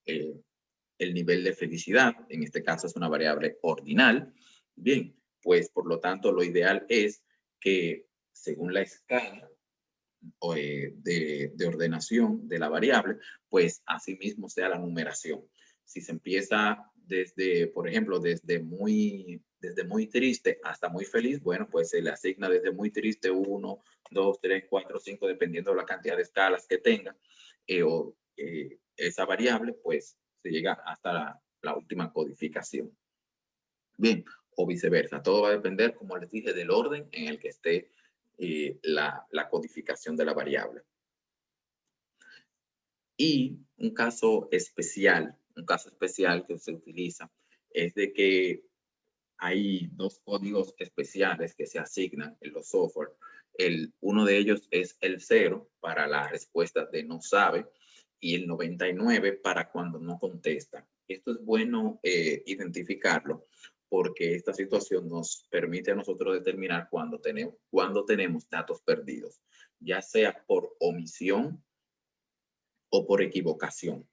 El nivel de felicidad, en este caso es una variable ordinal. Bien, pues por lo tanto lo ideal es que según la escala de ordenación de la variable, pues asimismo sea la numeración. Si se empieza desde, por ejemplo, desde muy triste hasta muy feliz, bueno, pues se le asigna desde muy triste 1, 2, 3, 4, 5, dependiendo de la cantidad de escalas que tenga, esa variable, pues se llega hasta la última codificación. Bien, o viceversa. Todo va a depender, como les dije, del orden en el que esté la codificación de la variable. Y un caso especial que se utiliza es de que hay dos códigos especiales que se asignan en los software. Uno de ellos es el 0 para la respuesta de no sabe y el 99 para cuando no contesta. Esto es bueno identificarlo porque esta situación nos permite a nosotros determinar cuando tenemos datos perdidos, ya sea por omisión o por equivocación,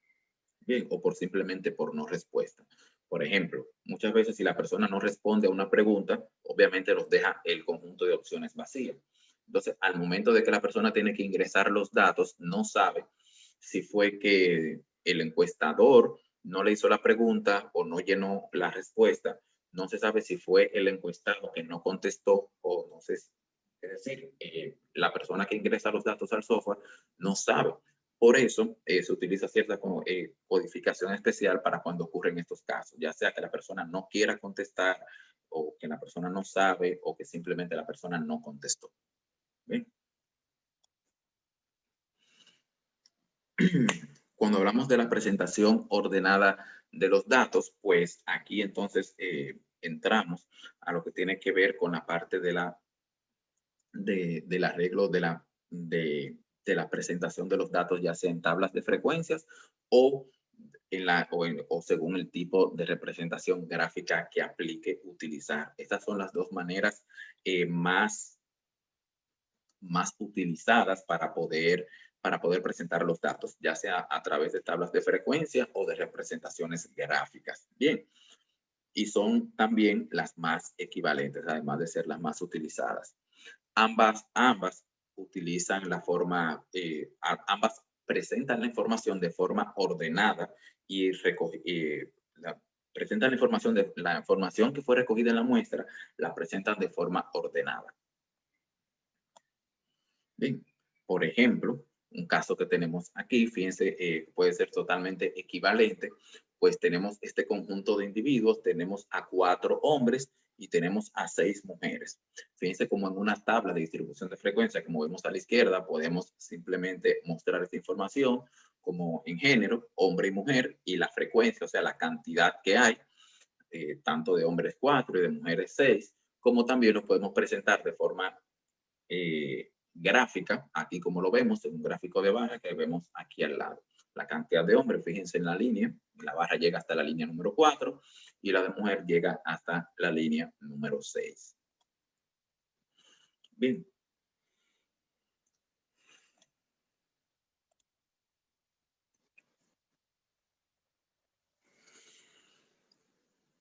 bien, o por simplemente por no respuesta. Por ejemplo, muchas veces si la persona no responde a una pregunta, obviamente nos deja el conjunto de opciones vacío. Entonces, al momento de que la persona tiene que ingresar los datos, no sabe si fue que el encuestador no le hizo la pregunta o no llenó la respuesta. No se sabe si fue el encuestado que no contestó o no sé. Es decir, la persona que ingresa los datos al software no sabe. Por eso se utiliza cierta codificación especial para cuando ocurren estos casos, ya sea que la persona no quiera contestar o que la persona no sabe o que simplemente la persona no contestó. ¿Bien? Cuando hablamos de la presentación ordenada de los datos, pues aquí entonces entramos a lo que tiene que ver con la parte del arreglo de la presentación de los datos, ya sea en tablas de frecuencias o según el tipo de representación gráfica que aplique utilizar. Estas son las dos maneras más utilizadas para poder presentar los datos, ya sea a través de tablas de frecuencia o de representaciones gráficas. Bien, y son también las más equivalentes, además de ser las más utilizadas. Ambas utilizan ambas presentan la información de forma ordenada y presentan la información que fue recogida en la muestra, la presentan de forma ordenada. Bien, por ejemplo, un caso que tenemos aquí, fíjense, puede ser totalmente equivalente, pues tenemos este conjunto de individuos, tenemos a 4 hombres y tenemos a 6 mujeres. Fíjense como en una tabla de distribución de frecuencia, como vemos a la izquierda, podemos simplemente mostrar esta información como en género, hombre y mujer, y la frecuencia, o sea, la cantidad que hay, tanto de hombres 4 y de mujeres 6, como también lo podemos presentar de forma gráfica, aquí como lo vemos, en un gráfico de barra que vemos aquí al lado. La cantidad de hombres, fíjense en la línea, la barra llega hasta la línea número 4 y la de mujer llega hasta la línea número 6. Bien.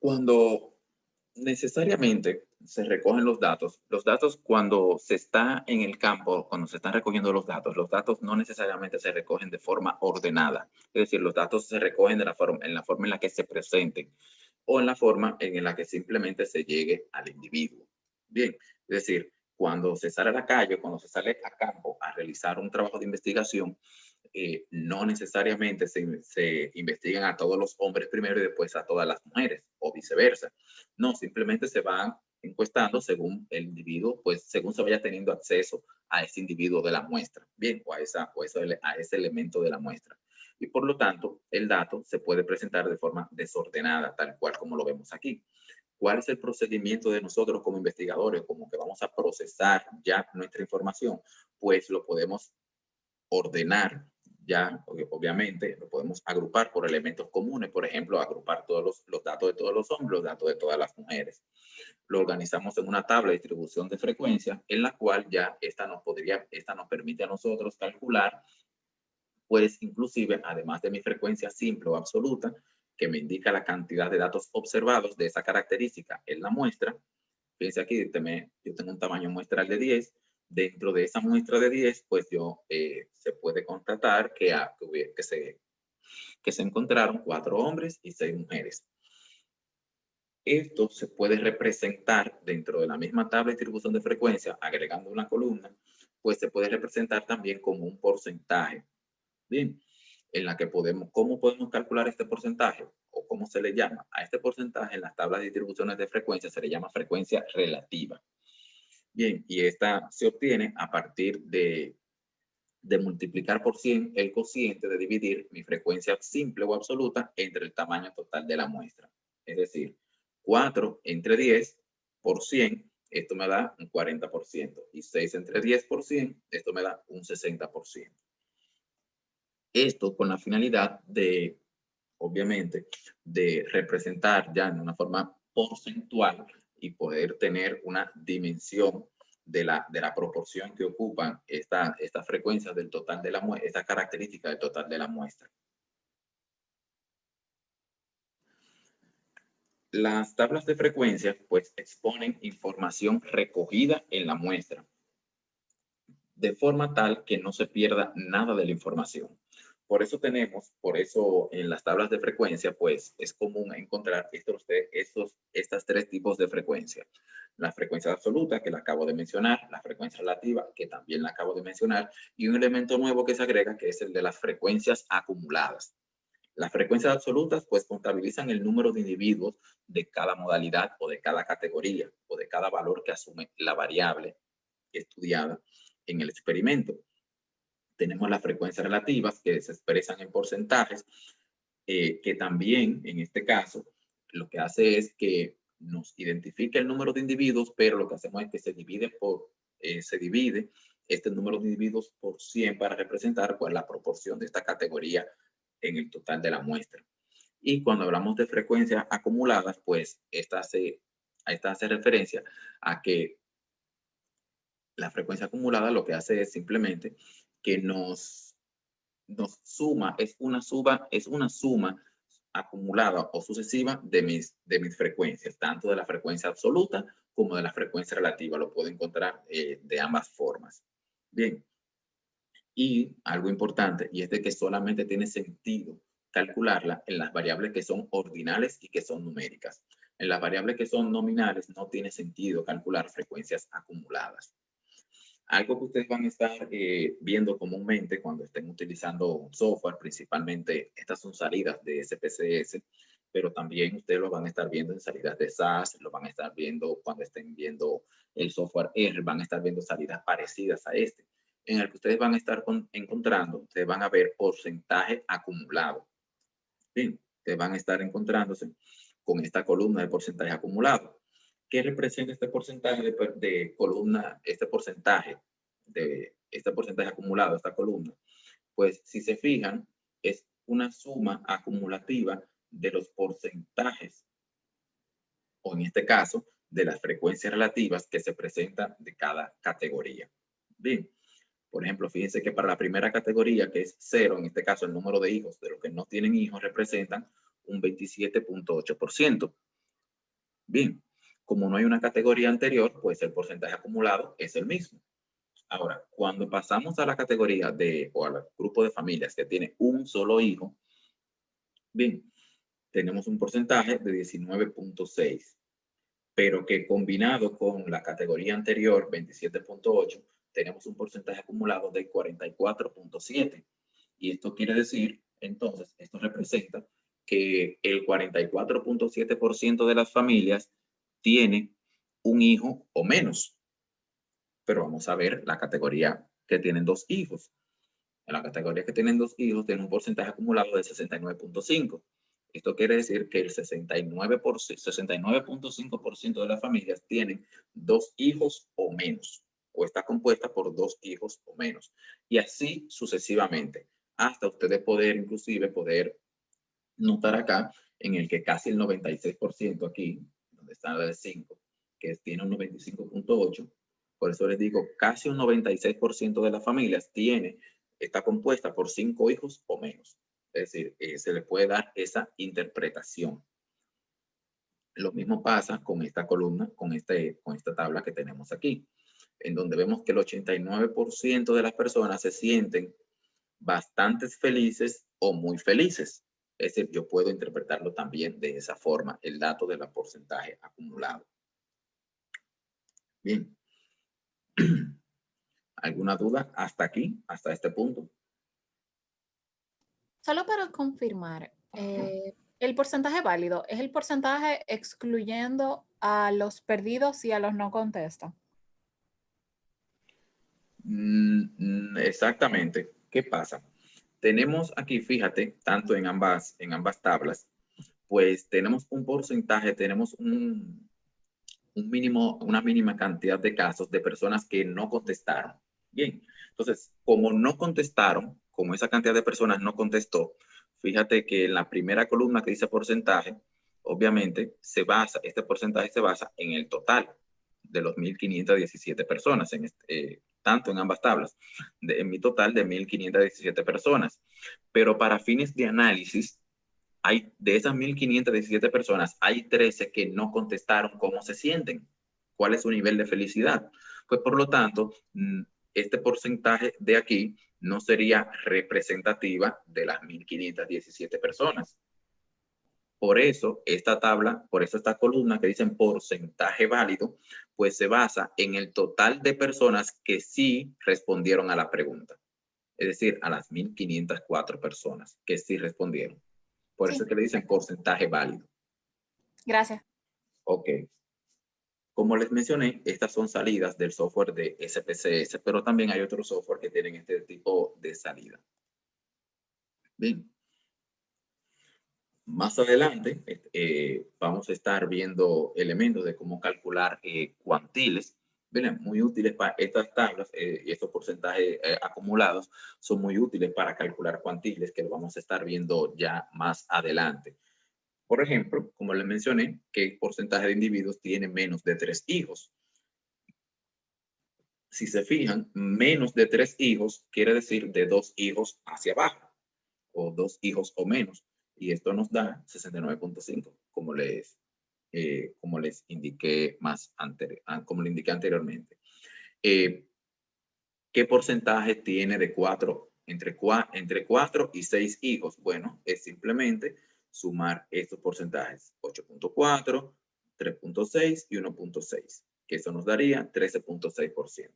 Cuando necesariamente se recogen los datos cuando se está en el campo, cuando se están recogiendo los datos no necesariamente se recogen de forma ordenada. Es decir, los datos se recogen de en la forma en la que se presenten o en la forma en la que simplemente se llegue al individuo. Bien, es decir, cuando se sale a la calle, cuando se sale a campo a realizar un trabajo de investigación, no necesariamente se investigan a todos los hombres primero y después a todas las mujeres o viceversa. No, simplemente se van encuestando según el individuo, pues según se vaya teniendo acceso a ese individuo de la muestra, bien, o a ese elemento de la muestra. Y por lo tanto, el dato se puede presentar de forma desordenada, tal cual como lo vemos aquí. ¿Cuál es el procedimiento de nosotros como investigadores, como que vamos a procesar ya nuestra información? Pues lo podemos ordenar ya, obviamente, lo podemos agrupar por elementos comunes, por ejemplo, agrupar todos los datos de todos los hombres, los datos de todas las mujeres. Lo organizamos en una tabla de distribución de frecuencia, en la cual ya esta nos permite a nosotros calcular, pues inclusive, además de mi frecuencia simple o absoluta, que me indica la cantidad de datos observados de esa característica en la muestra. Fíjense aquí, yo tengo un tamaño muestral de 10. Dentro de esa muestra de 10, pues se puede constatar que se encontraron 4 hombres y 6 mujeres. Esto se puede representar dentro de la misma tabla de distribución de frecuencia, agregando una columna, pues se puede representar también como un porcentaje. Bien, en la que ¿cómo podemos calcular este porcentaje? ¿O cómo se le llama? A este porcentaje en las tablas de distribuciones de frecuencia se le llama frecuencia relativa. Bien, y esta se obtiene a partir de multiplicar por 100 el cociente de dividir mi frecuencia simple o absoluta entre el tamaño total de la muestra. Es decir, 4 entre 10 por 100, esto me da un 40%. Y 6 entre 10 por 100, esto me da un 60%. Esto con la finalidad de, obviamente, de representar ya en una forma porcentual y poder tener una dimensión de la proporción que ocupan estas frecuencias del total de la muestra, esta característica del total de la muestra. Las tablas de frecuencia pues exponen información recogida en la muestra de forma tal que no se pierda nada de la información. Por eso en las tablas de frecuencia, pues es común encontrar estas 3 tipos de frecuencia. La frecuencia absoluta, que la acabo de mencionar, la frecuencia relativa, que también la acabo de mencionar, y un elemento nuevo que se agrega, que es el de las frecuencias acumuladas. Las frecuencias absolutas, pues contabilizan el número de individuos de cada modalidad o de cada categoría o de cada valor que asume la variable estudiada en el experimento. Tenemos las frecuencias relativas que se expresan en porcentajes, que también en este caso lo que hace es que nos identifica el número de individuos, pero lo que hacemos es que se divide este número de individuos por 100 para representar pues, la proporción de esta categoría en el total de la muestra. Y cuando hablamos de frecuencias acumuladas, pues esta hace referencia a que la frecuencia acumulada lo que hace es simplemente que nos suma, es una suma acumulada o sucesiva de mis frecuencias, tanto de la frecuencia absoluta como de la frecuencia relativa. Lo puedo encontrar de ambas formas. Bien, y algo importante, y es de que solamente tiene sentido calcularla en las variables que son ordinales y que son numéricas. En las variables que son nominales no tiene sentido calcular frecuencias acumuladas. Algo que ustedes van a estar viendo comúnmente cuando estén utilizando un software, principalmente estas son salidas de SPSS, pero también ustedes lo van a estar viendo en salidas de SAS, lo van a estar viendo cuando estén viendo el software R, van a estar viendo salidas parecidas a este, en el que ustedes van a estar encontrando, ustedes van a ver porcentaje acumulado. Bien, ustedes van a estar encontrándose con esta columna de porcentaje acumulado. ¿Qué representa este porcentaje de columna, este porcentaje acumulado, esta columna? Pues si se fijan, es una suma acumulativa de los porcentajes, o en este caso, de las frecuencias relativas que se presentan de cada categoría. Bien, por ejemplo, fíjense que para la primera categoría, que es 0, en este caso el número de hijos de los que no tienen hijos representan un 27.8%. Bien, como no hay una categoría anterior, pues el porcentaje acumulado es el mismo. Ahora, cuando pasamos a la categoría o al grupo de familias que tiene un solo hijo, bien, tenemos un porcentaje de 19.6, pero que combinado con la categoría anterior, 27.8, tenemos un porcentaje acumulado de 44.7. Y esto quiere decir, entonces, esto representa que el 44.7% de las familias tiene un hijo o menos. Pero vamos a ver la categoría que tienen 2 hijos. En la categoría que tienen 2 hijos, tienen un porcentaje acumulado de 69.5. Esto quiere decir que el 69.5% de las familias tienen 2 hijos o menos, o está compuesta por 2 hijos o menos. Y así sucesivamente, hasta ustedes inclusive poder notar acá, en el que casi el 96% aquí, donde está la de 5, que tiene un 95.8, por eso les digo, casi un 96% de las familias está compuesta por 5 hijos o menos. Es decir, se le puede dar esa interpretación. Lo mismo pasa con esta columna, con esta tabla que tenemos aquí, en donde vemos que el 89% de las personas se sienten bastante felices o muy felices. Es decir, yo puedo interpretarlo también de esa forma, el dato del porcentaje acumulado. Bien. ¿Alguna duda hasta aquí, hasta este punto? Solo para confirmar, el porcentaje válido es el porcentaje excluyendo a los perdidos y a los no contestan. Exactamente. ¿Qué pasa? Tenemos aquí, fíjate, tanto en ambas tablas, pues tenemos un porcentaje, tenemos una mínima cantidad de casos de personas que no contestaron. Bien, entonces, como no contestaron, como esa cantidad de personas no contestó, fíjate que en la primera columna que dice porcentaje, obviamente este porcentaje se basa en el total de los 1.517 personas, tanto en ambas tablas, en mi total de 1.517 personas. Pero para fines de análisis, de esas 1.517 personas, hay 13 que no contestaron cómo se sienten, cuál es su nivel de felicidad. Pues por lo tanto, este porcentaje de aquí no sería representativa de las 1.517 personas. Por eso esta tabla, por eso esta columna que dicen porcentaje válido, pues se basa en el total de personas que sí respondieron a la pregunta. Es decir, a las 1.504 personas que sí respondieron. Por Sí. eso es que le dicen porcentaje válido. Gracias. Ok. Como les mencioné, estas son salidas del software de SPSS, pero también hay otros software que tienen este tipo de salida. Bien. Más adelante vamos a estar viendo elementos de cómo calcular cuantiles. Bien, muy útiles para estas tablas y estos porcentajes acumulados son muy útiles para calcular cuantiles, que lo vamos a estar viendo ya más adelante. Por ejemplo, como les mencioné, ¿qué porcentaje de individuos tiene menos de 3 hijos? Si se fijan, menos de 3 hijos quiere decir de 2 hijos hacia abajo, o 2 hijos o menos. Y esto nos da 69.5, como les indiqué como le indiqué anteriormente. ¿Qué porcentaje tiene de entre 4 y 6 hijos? Bueno, es simplemente sumar estos porcentajes, 8.4, 3.6 y 1.6, que eso nos daría 13.6%.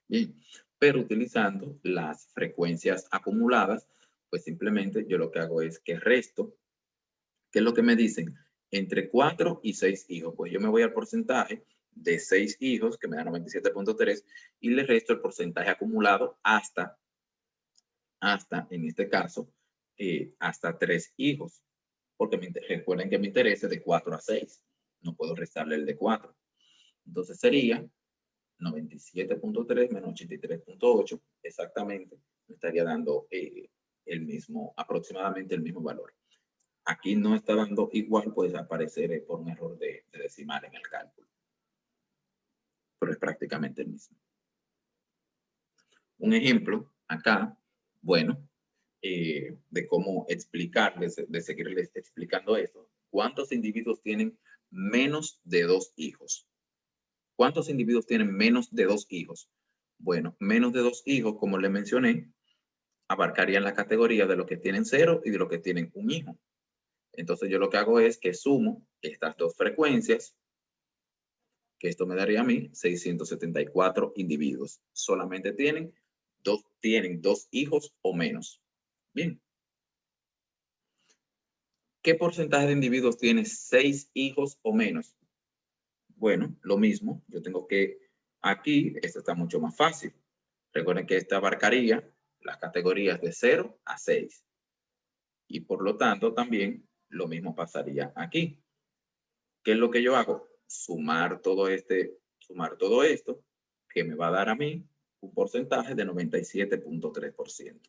Bien, pero utilizando las frecuencias acumuladas, pues simplemente yo lo que hago es que resto, ¿qué es lo que me dicen? Entre 4 y 6 hijos, pues yo me voy al porcentaje de 6 hijos, que me da 97.3, y le resto el porcentaje acumulado hasta en este caso, hasta 3 hijos. Porque recuerden que me interesa de 4 a 6. No puedo restarle el de 4. Entonces sería 97.3 menos 83.8, exactamente, me estaría dando aproximadamente el mismo valor. Aquí no está dando igual, puede aparecer por un error de decimal en el cálculo, pero es prácticamente el mismo. Un ejemplo acá, bueno, de cómo explicarles, de seguirles explicando esto, ¿Cuántos individuos tienen menos de 2 hijos? ¿Cuántos individuos tienen menos de 2 hijos? Bueno, menos de 2 hijos, como le mencioné, abarcarían la categoría de los que tienen 0 y de los que tienen un hijo. Entonces yo lo que hago es que sumo estas dos frecuencias, que esto me daría a mí 674 individuos. Solamente tienen dos hijos o menos. Bien. ¿Qué porcentaje de individuos tiene 6 hijos o menos? Bueno, lo mismo. Yo tengo que, aquí, esto está mucho más fácil. Recuerden que esta abarcaría las categorías de 0 a 6. Y por lo tanto, también lo mismo pasaría aquí. ¿Qué es lo que yo hago? Sumar todo esto, que me va a dar a mí un porcentaje de 97.3%.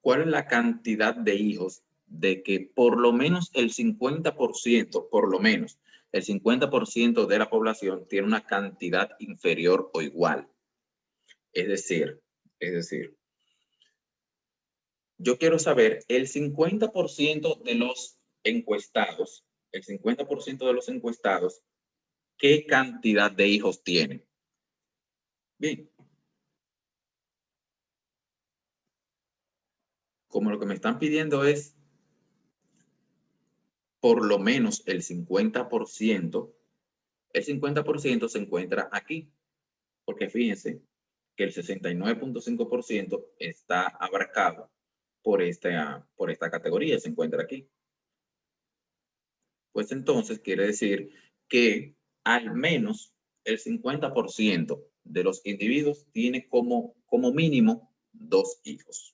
¿Cuál es la cantidad de hijos de que por lo menos el 50% de la población tiene una cantidad inferior o igual? Es decir, yo quiero saber el 50% de los encuestados, ¿qué cantidad de hijos tienen? Bien. Como lo que me están pidiendo es por lo menos el 50%, el 50% se encuentra aquí. Porque fíjense que el 69.5% está abarcado por esta categoría, se encuentra aquí. Pues entonces quiere decir que al menos el 50% de los individuos tiene como mínimo 2 hijos.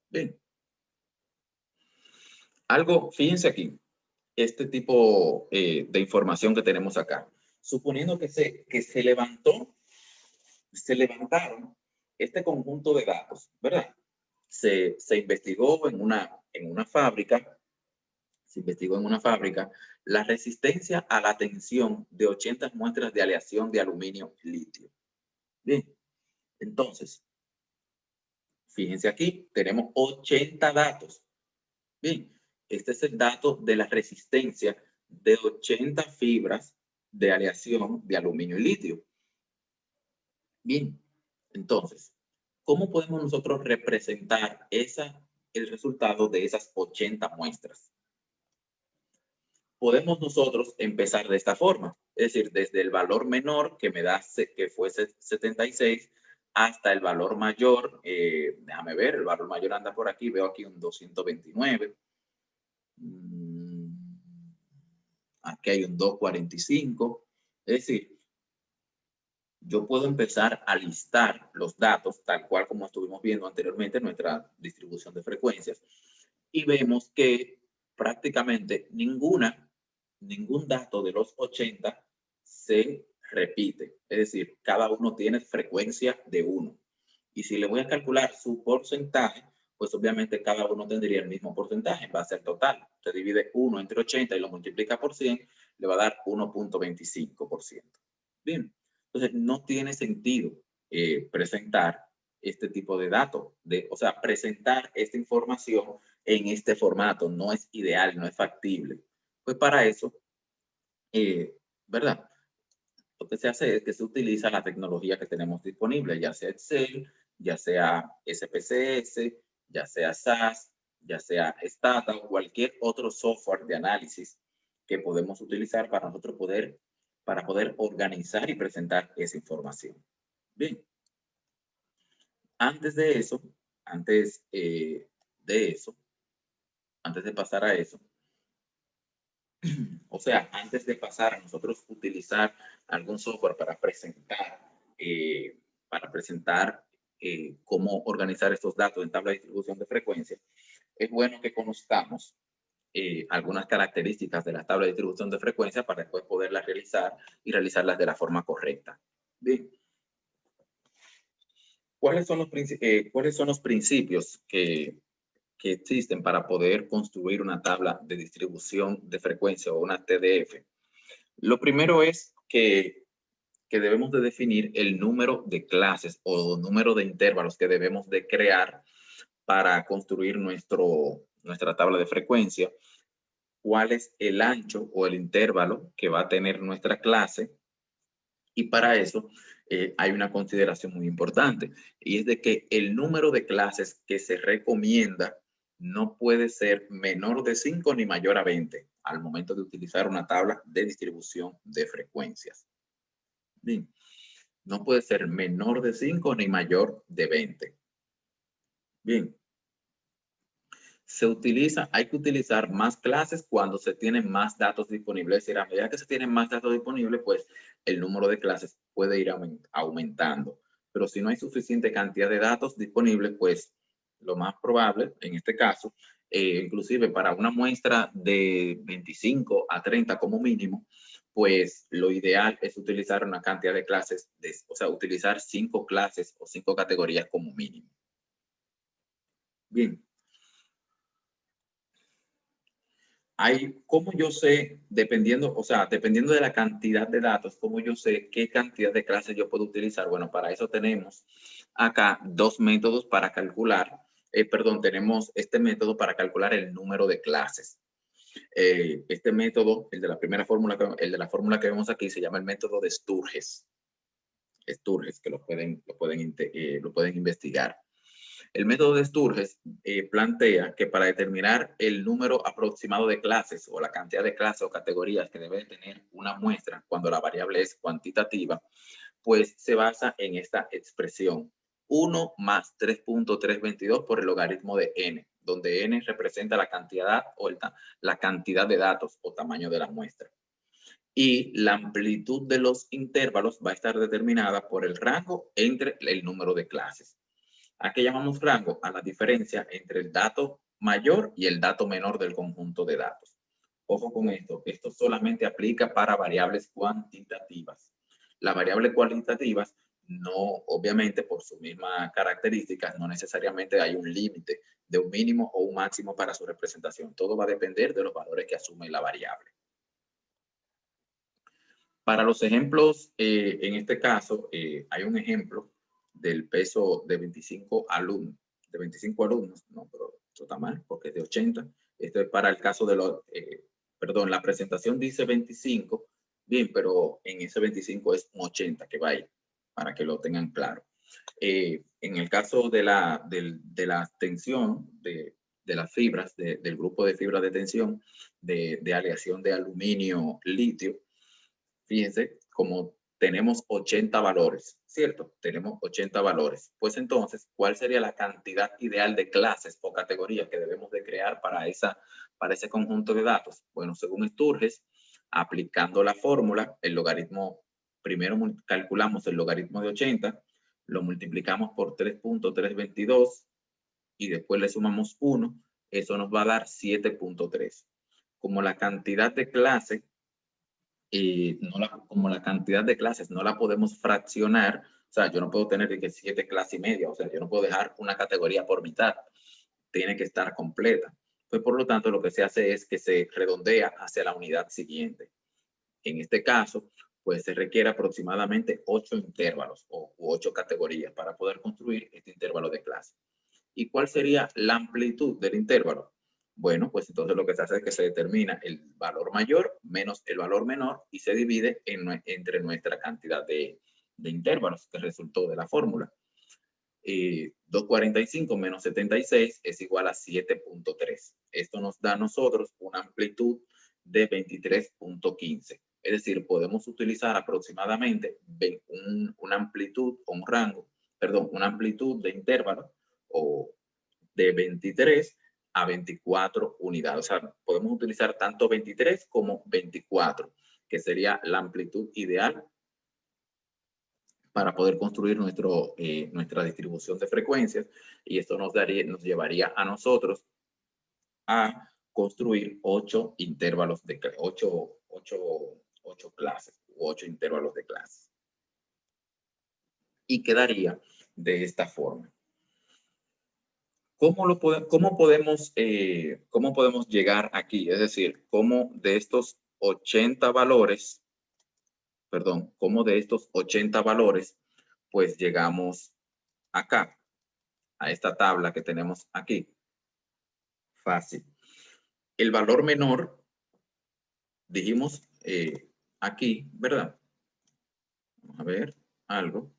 Bien. Fíjense aquí, este tipo de información que tenemos acá. Suponiendo que se levantaron este conjunto de datos, ¿verdad? Se investigó en una fábrica, la resistencia a la tensión de 80 muestras de aleación de aluminio y litio. Bien, entonces, fíjense aquí, tenemos 80 datos. Bien, este es el dato de la resistencia de 80 fibras de aleación de aluminio y litio. Bien, entonces, ¿cómo podemos nosotros representar el resultado de esas 80 muestras? Podemos nosotros empezar de esta forma, es decir, desde el valor menor que me da que fuese 76 hasta el valor mayor, déjame ver, el valor mayor anda por aquí, veo aquí un 229. Aquí hay un 245, es decir, yo puedo empezar a listar los datos tal cual como estuvimos viendo anteriormente en nuestra distribución de frecuencias y vemos que prácticamente ningún dato de los 80 se repite. Es decir, cada uno tiene frecuencia de 1. Y si le voy a calcular su porcentaje, pues obviamente cada uno tendría el mismo porcentaje, va a ser total. Usted divide 1 entre 80 y lo multiplica por 100, le va a dar 1.25%. Bien. Entonces, no tiene sentido presentar este tipo de datos, o sea, presentar esta información en este formato. No es ideal, no es factible. Pues para eso, ¿verdad? Lo que se hace es que se utiliza la tecnología que tenemos disponible, ya sea Excel, ya sea SPSS, ya sea SAS, ya sea Stata o cualquier otro software de análisis que podemos utilizar para nosotros poder organizar y presentar esa información. Bien. Antes de pasar a eso, o sea, antes de pasar a nosotros utilizar algún software para presentar cómo organizar estos datos en tabla de distribución de frecuencia, es bueno que conozcamos algunas características de la tabla de distribución de frecuencia para después poderlas realizar y realizarlas de la forma correcta. Bien. ¿Cuáles son los principios que existen para poder construir una tabla de distribución de frecuencia o una TDF? Lo primero es que debemos de definir el número de clases o número de intervalos que debemos de crear para construir nuestro nuestra tabla de frecuencia, cuál es el ancho o el intervalo que va a tener nuestra clase. Y para eso hay una consideración muy importante, y es de que el número de clases que se recomienda no puede ser menor de 5 ni mayor a 20 al momento de utilizar una tabla de distribución de frecuencias. Bien, no puede ser menor de 5 ni mayor de 20. Bien. Hay que utilizar más clases cuando se tienen más datos disponibles. Es decir, a medida que se tienen más datos disponibles, pues el número de clases puede ir aumentando. Pero si no hay suficiente cantidad de datos disponibles, pues lo más probable, en este caso, inclusive para una muestra de 25 a 30 como mínimo, pues lo ideal es utilizar una cantidad de clases, o sea, utilizar 5 clases o 5 categorías como mínimo. Bien. ¿Cómo yo sé, dependiendo de la cantidad de datos, cómo yo sé qué cantidad de clases yo puedo utilizar? Bueno, para eso tenemos acá dos métodos para calcular, tenemos este método para calcular el número de clases. Este método, el de la fórmula que vemos aquí, se llama el método de Sturges. Sturges, que lo pueden investigar. El método de Sturges plantea que para determinar el número aproximado de clases o la cantidad de clases o categorías que debe tener una muestra cuando la variable es cuantitativa, pues se basa en esta expresión 1 más 3.322 por el logaritmo de n, donde n representa la cantidad la cantidad de datos o tamaño de la muestra. Y la amplitud de los intervalos va a estar determinada por el rango entre el número de clases. ¿A qué llamamos rango? A la diferencia entre el dato mayor y el dato menor del conjunto de datos. Ojo con esto solamente aplica para variables cuantitativas. Las variables cualitativas no, obviamente por su misma característica, no necesariamente hay un límite de un mínimo o un máximo para su representación. Todo va a depender de los valores que asume la variable. Para los ejemplos, en este caso, hay un ejemplo del peso de 25 alumnos. De 25 alumnos, no, pero esto está mal porque es de 80. Esto es para el caso de los, la presentación dice 25, bien, pero en ese 25 es un 80 que va ahí, para que lo tengan claro. En el caso de la tensión, de las fibras, del grupo de fibras de tensión, de aleación de aluminio litio, fíjense, como tenemos 80 valores, ¿cierto? Tenemos 80 valores. Pues entonces, ¿cuál sería la cantidad ideal de clases o categorías que debemos de crear para ese conjunto de datos? Bueno, según Sturges, aplicando la fórmula, el logaritmo, primero calculamos el logaritmo de 80, lo multiplicamos por 3.322 y después le sumamos 1, eso nos va a dar 7.3. Como la cantidad de clases como la cantidad de clases no la podemos fraccionar, o sea, yo no puedo tener que 7 clases y media, o sea, yo no puedo dejar una categoría por mitad, tiene que estar completa. Pues por lo tanto, lo que se hace es que se redondea hacia la unidad siguiente. En este caso, pues se requiere aproximadamente 8 intervalos u 8 categorías para poder construir este intervalo de clase. ¿Y cuál sería la amplitud del intervalo? Bueno, pues entonces lo que se hace es que se determina el valor mayor menos el valor menor y se divide entre nuestra cantidad de intervalos que resultó de la fórmula. 245 menos 76 es igual a 7.3. Esto nos da a nosotros una amplitud de 23.15. Es decir, podemos utilizar aproximadamente una amplitud o un rango, una amplitud de intervalo o de 23 a 24 unidades. O sea, podemos utilizar tanto 23 como 24, que sería la amplitud ideal para poder construir nuestra distribución de frecuencias, y esto nos llevaría a nosotros a construir 8 intervalos de 8 clases u 8 intervalos de clases. Y quedaría de esta forma. ¿Cómo podemos llegar aquí? Es decir, cómo de estos 80 valores, pues llegamos acá, a esta tabla que tenemos aquí. Fácil. El valor menor, dijimos aquí, ¿verdad? Vamos a ver algo.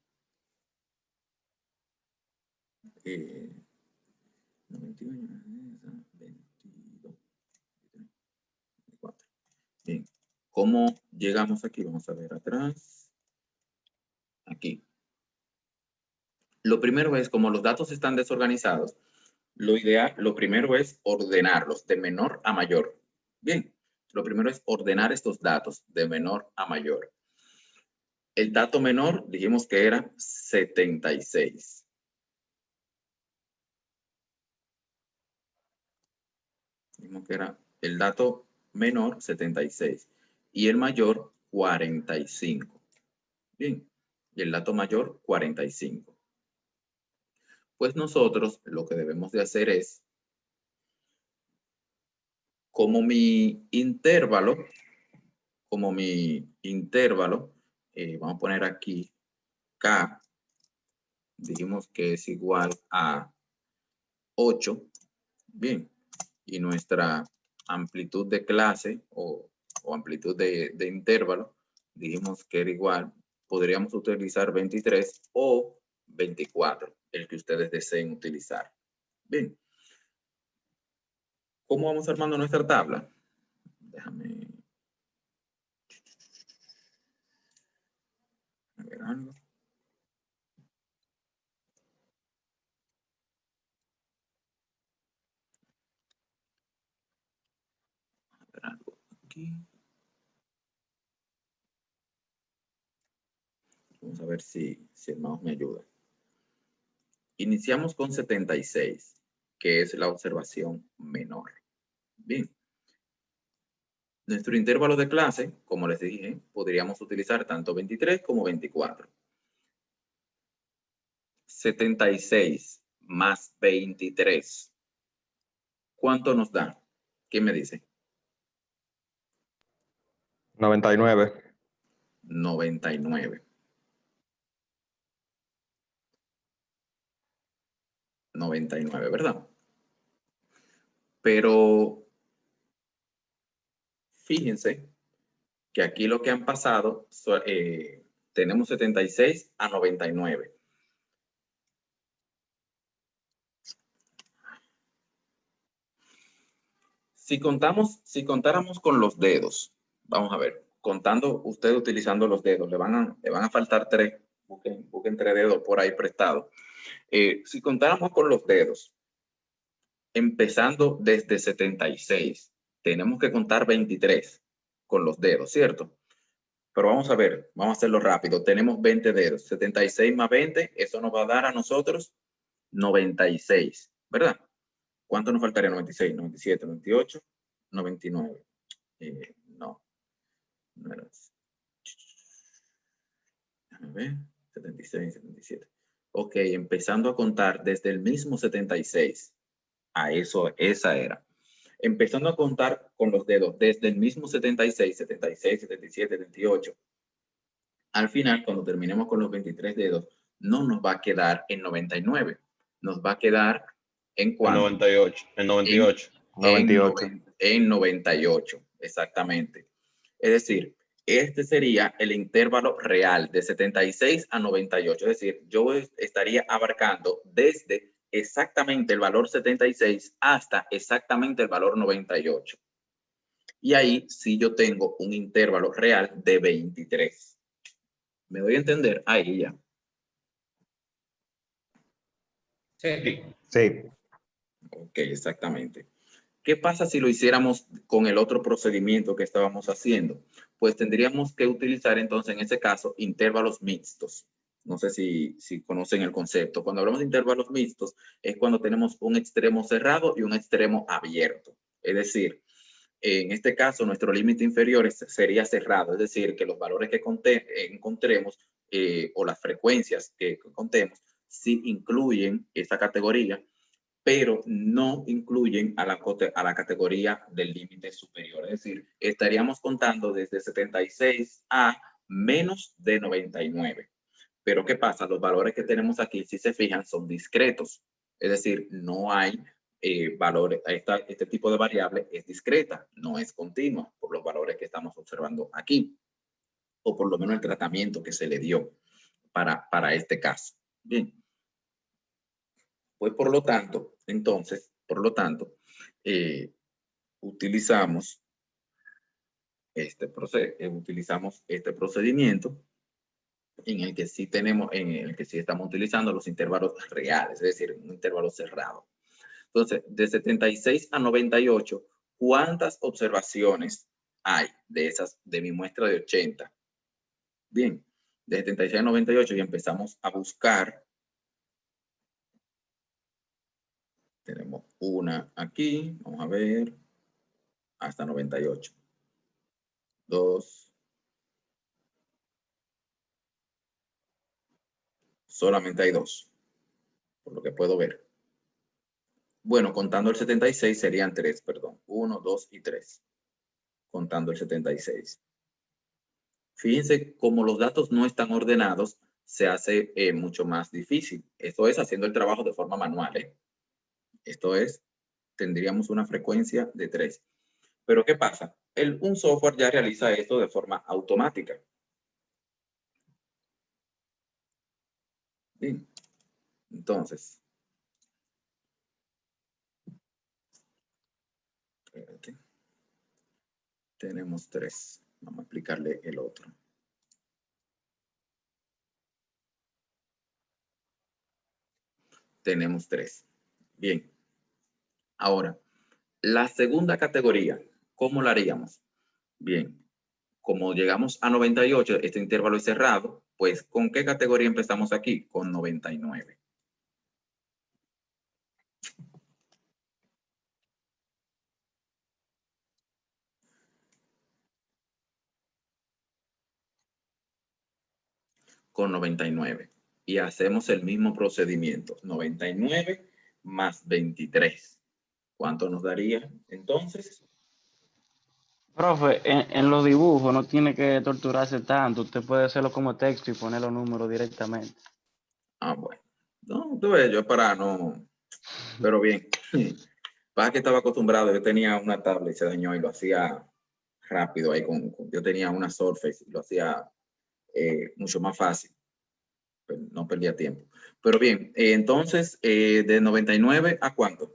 91, 22, 24. Bien. ¿Cómo llegamos aquí? Vamos a ver atrás. Aquí. Lo primero es, como los datos están desorganizados, lo primero es ordenarlos de menor a mayor. Bien, lo primero es ordenar estos datos de menor a mayor. El dato menor dijimos que era 76. Dijimos que era el dato menor 76 y el mayor 45. Bien, y el dato mayor 45. Pues nosotros lo que debemos de hacer es, como mi intervalo, vamos a poner aquí K, dijimos que es igual a 8, bien, y nuestra amplitud de clase o amplitud de intervalo, dijimos que era igual, podríamos utilizar 23 o 24, el que ustedes deseen utilizar. Bien. ¿Cómo vamos armando nuestra tabla? Déjame ver algo. A ver algo aquí. Vamos a ver si el mouse me ayuda. Iniciamos con 76, que es la observación menor. Bien. Nuestro intervalo de clase, como les dije, podríamos utilizar tanto 23 como 24. 76 más 23. ¿Cuánto nos da? ¿Quién me dice? 99. 99. 99, ¿verdad? Pero fíjense que aquí lo que han pasado, tenemos 76 a 99. Si contáramos con los dedos, vamos a ver, contando usted utilizando los dedos, le van a faltar 3, busquen 3 dedos por ahí prestados. Si contáramos con los dedos, empezando desde 76, tenemos que contar 23 con los dedos, ¿cierto? Pero vamos a ver, vamos a hacerlo rápido. Tenemos 20 dedos, 76 más 20, eso nos va a dar a nosotros 96, ¿verdad? ¿Cuánto nos faltaría? 96, 97, 98, 99. No era. A ver, 76, 77. Ok, empezando a contar desde el mismo 76. Esa era. Empezando a contar con los dedos desde el mismo 76, 76, 77, 78. Al final, cuando terminemos con los 23 dedos, no nos va a quedar en 99. Nos va a quedar en ¿cuánto? 98. En 98. En 98, exactamente. Es decir, este sería el intervalo real de 76 a 98. Es decir, yo estaría abarcando desde exactamente el valor 76 hasta exactamente el valor 98. Y ahí sí yo tengo un intervalo real de 23. ¿Me doy a entender? Ahí ya. Sí. Sí. Ok, exactamente. ¿Qué pasa si lo hiciéramos con el otro procedimiento que estábamos haciendo? Pues tendríamos que utilizar entonces en ese caso intervalos mixtos. No sé si conocen el concepto. Cuando hablamos de intervalos mixtos es cuando tenemos un extremo cerrado y un extremo abierto. Es decir, en este caso nuestro límite inferior sería cerrado. Es decir, que los valores que encontremos o las frecuencias que contemos sí incluyen esa categoría, pero no incluyen a la categoría del límite superior. Es decir, estaríamos contando desde 76 a menos de 99. Pero ¿qué pasa? Los valores que tenemos aquí, si se fijan, son discretos. Es decir, no hay valores, este tipo de variable es discreta, no es continua por los valores que estamos observando aquí, o por lo menos el tratamiento que se le dio para este caso. Bien. Pues por lo tanto, entonces, utilizamos este procedimiento en el que sí estamos utilizando los intervalos reales, es decir, un intervalo cerrado. Entonces, de 76 a 98, ¿cuántas observaciones hay de mi muestra de 80? Bien, de 76 a 98 y empezamos a buscar. Tenemos una aquí, vamos a ver, hasta 98. 2. Solamente hay 2, por lo que puedo ver. Bueno, contando el 76 serían 3, perdón. 1, 2 y 3. Contando el 76. Fíjense, como los datos no están ordenados, se hace mucho más difícil. Esto es haciendo el trabajo de forma manual. Esto es, tendríamos una frecuencia de 3. Pero ¿qué pasa? Un software ya realiza esto de forma automática. Bien. Entonces, tenemos 3. Vamos a explicarle el otro. Tenemos 3. Bien. Ahora, la segunda categoría, ¿cómo la haríamos? Bien, como llegamos a 98, este intervalo es cerrado, pues ¿con qué categoría empezamos aquí? Con 99. Con 99. Y hacemos el mismo procedimiento. 99 más 23. ¿Cuánto nos daría entonces? Profe, en los dibujos no tiene que torturarse tanto. Usted puede hacerlo como texto y poner los números directamente. Ah, bueno. No, tú ves, yo para no... Pero bien. Pasa que estaba acostumbrado. Yo tenía una tablet y se dañó y lo hacía rápido ahí. Yo tenía una Surface y lo hacía mucho más fácil. Pues no perdía tiempo. Pero bien, entonces, de 99 a ¿cuánto?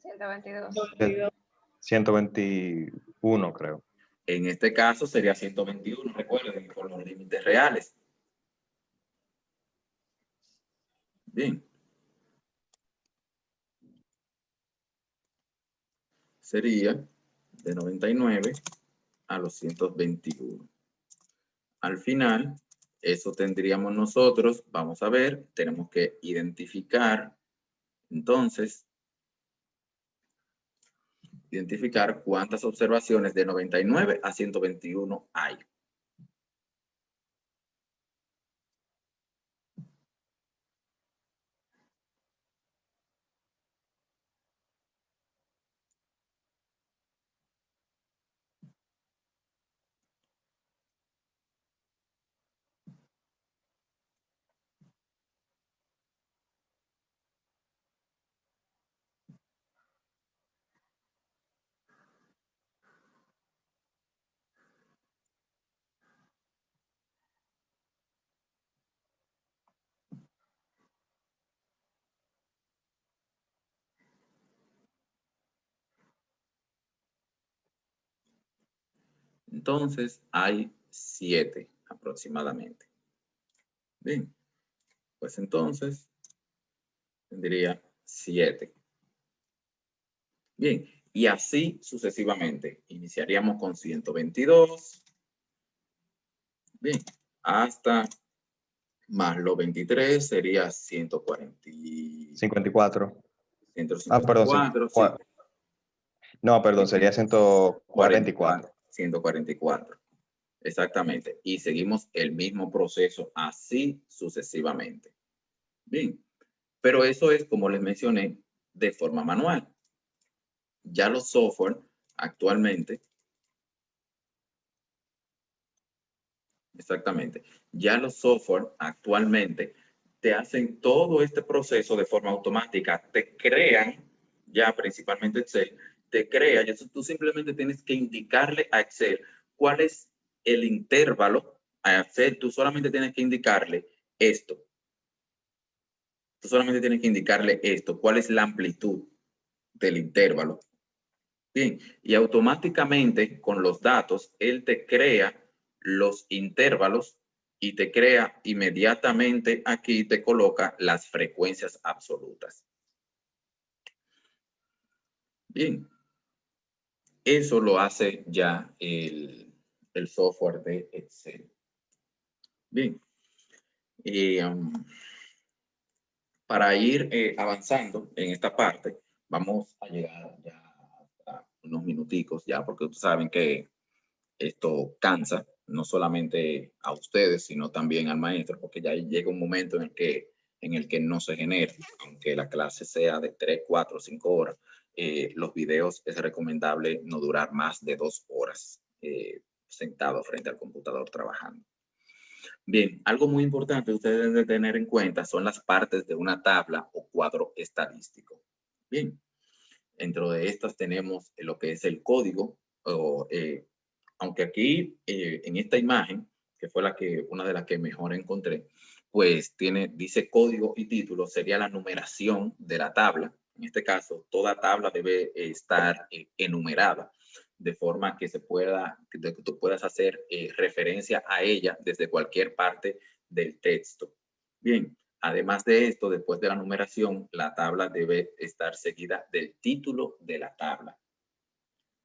122. 121, creo. En este caso sería 121, recuerden, por los límites reales. Bien. Sería de 99 a los 121. Al final, eso tendríamos nosotros, vamos a ver, tenemos que identificar, entonces, cuántas observaciones de 99 a 121 hay. Entonces, hay 7 aproximadamente. Bien, pues entonces tendría 7. Bien, y así sucesivamente. Iniciaríamos con 122. Bien, hasta más los 23 sería 140. 54. 154. Perdón. Sí. No, perdón, sería 144. 144. Exactamente. Y seguimos el mismo proceso así sucesivamente. Bien. Pero eso es, como les mencioné, de forma manual. Ya los software actualmente, exactamente, ya los software actualmente te hacen todo este proceso de forma automática, te crean ya principalmente Excel, te crea, tú simplemente tienes que indicarle a Excel cuál es el intervalo. A Excel tú solamente tienes que indicarle esto. Tú solamente tienes que indicarle esto, cuál es la amplitud del intervalo. Bien, y automáticamente con los datos, él te crea los intervalos y te crea inmediatamente aquí, te coloca las frecuencias absolutas. Bien, eso lo hace ya el software de Excel. Bien, para ir avanzando en esta parte, vamos a llegar ya hasta unos minuticos ya, porque ustedes saben que esto cansa, no solamente a ustedes, sino también al maestro, porque ya llega un momento en el que no se genera, aunque la clase sea de 3, 4, 5 horas, los videos es recomendable no durar más de 2 horas sentado frente al computador trabajando. Bien, algo muy importante que ustedes deben de tener en cuenta son las partes de una tabla o cuadro estadístico. Bien, dentro de estas tenemos lo que es el código, aunque aquí en esta imagen, que fue una de las que mejor encontré, pues dice código y título, sería la numeración de la tabla. En este caso, toda tabla debe estar enumerada, de forma que que tú puedas hacer referencia a ella desde cualquier parte del texto. Bien, además de esto, después de la numeración, la tabla debe estar seguida del título de la tabla.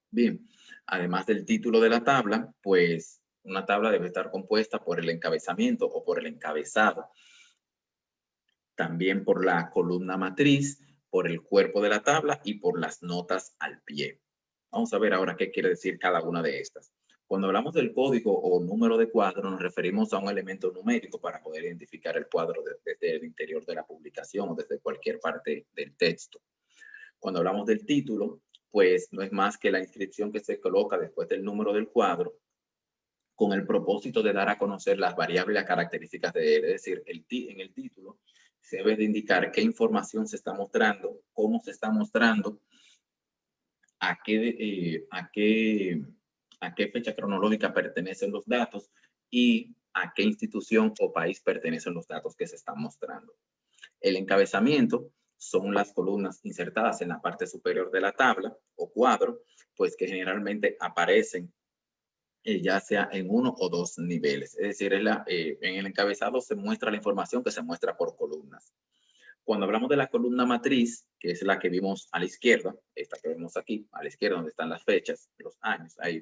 Bien, además del título de la tabla, pues una tabla debe estar compuesta por el encabezamiento o por el encabezado, también por la columna matriz, por el cuerpo de la tabla y por las notas al pie. Vamos a ver ahora qué quiere decir cada una de estas. Cuando hablamos del código o número de cuadro, nos referimos a un elemento numérico para poder identificar el cuadro desde el interior de la publicación o desde cualquier parte del texto. Cuando hablamos del título, pues no es más que la inscripción que se coloca después del número del cuadro con el propósito de dar a conocer las variables y las características de él. Es decir, en el título se debe de indicar qué información se está mostrando, cómo se está mostrando, a qué fecha cronológica pertenecen los datos y a qué institución o país pertenecen los datos que se están mostrando. El encabezamiento son las columnas insertadas en la parte superior de la tabla o cuadro, pues que generalmente aparecen ya sea en 1 o 2 niveles. Es decir, en el encabezado se muestra la información que se muestra por columnas. Cuando hablamos de la columna matriz, que es la que vimos a la izquierda, esta que vemos aquí, a la izquierda donde están las fechas, los años, ahí,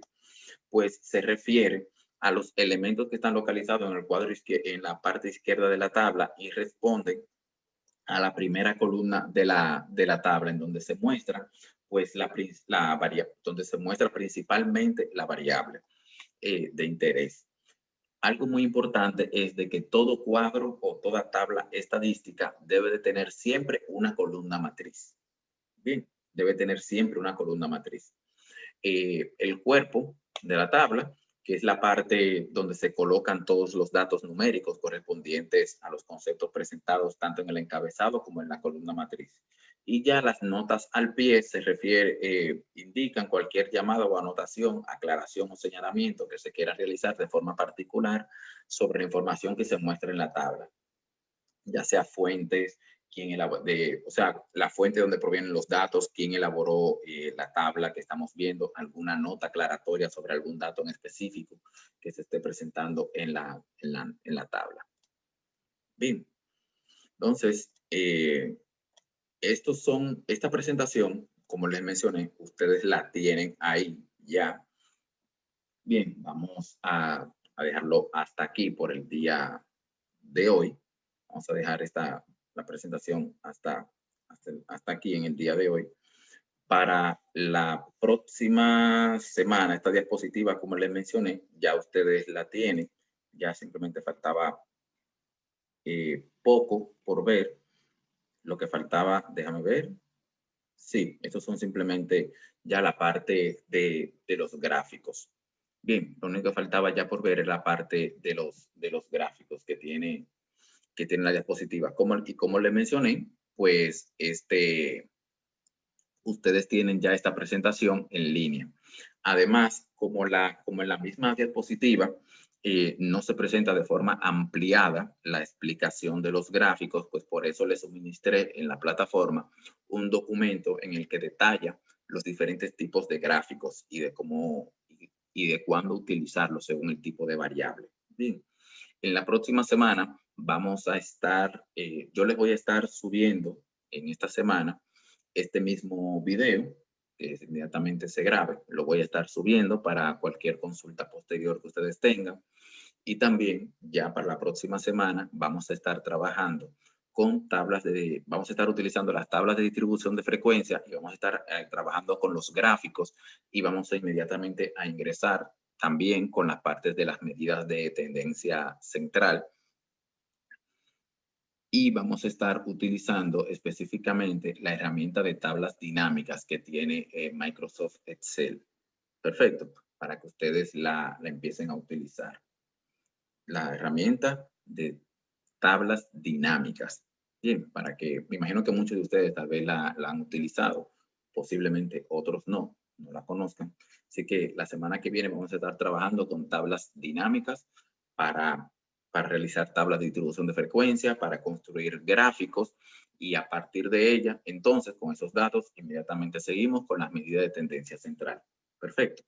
pues se refiere a los elementos que están localizados en el cuadro en la parte izquierda de la tabla y responden a la primera columna de la tabla, en donde se muestra, pues, donde se muestra principalmente la variable de interés. Algo muy importante es de que todo cuadro o toda tabla estadística debe de tener siempre una columna matriz. Bien, debe tener siempre una columna matriz. El cuerpo de la tabla, que es la parte donde se colocan todos los datos numéricos correspondientes a los conceptos presentados tanto en el encabezado como en la columna matriz. Y ya las notas al pie indican cualquier llamada o anotación, aclaración o señalamiento que se quiera realizar de forma particular sobre la información que se muestra en la tabla, ya sea fuentes, o sea, la fuente donde provienen los datos, quién elaboró la tabla que estamos viendo, alguna nota aclaratoria sobre algún dato en específico que se esté presentando en la tabla. Bien, entonces, esta presentación, como les mencioné, ustedes la tienen ahí ya. Bien, vamos a dejarlo hasta aquí por el día de hoy. Vamos a dejar la presentación hasta aquí en el día de hoy. Para la próxima semana, esta diapositiva, como les mencioné, ya ustedes la tienen. Ya simplemente faltaba poco por ver. Lo que faltaba, déjame ver. Sí, estos son simplemente ya la parte de los gráficos. Bien, lo único que faltaba ya por ver es la parte de los gráficos que tiene la diapositiva. Como les mencioné, pues ustedes tienen ya esta presentación en línea. Además, como en la misma diapositiva, no se presenta de forma ampliada la explicación de los gráficos, pues por eso les suministré en la plataforma un documento en el que detalla los diferentes tipos de gráficos y de cómo y de cuándo utilizarlos según el tipo de variable. Bien, en la próxima semana vamos a estar, yo les voy a estar subiendo en esta semana este mismo video, que inmediatamente se grabe, lo voy a estar subiendo para cualquier consulta posterior que ustedes tengan. Y también ya para la próxima semana vamos a estar trabajando con vamos a estar utilizando las tablas de distribución de frecuencia y vamos a estar trabajando con los gráficos y vamos a inmediatamente a ingresar también con las partes de las medidas de tendencia central. Y vamos a estar utilizando específicamente la herramienta de tablas dinámicas que tiene Microsoft Excel. Perfecto, para que ustedes la empiecen a utilizar. La herramienta de tablas dinámicas. Bien, para que, me imagino que muchos de ustedes tal vez la han utilizado, posiblemente otros no la conozcan. Así que la semana que viene vamos a estar trabajando con tablas dinámicas para realizar tablas de distribución de frecuencia, para construir gráficos y a partir de ella, entonces con esos datos, inmediatamente seguimos con las medidas de tendencia central. Perfecto.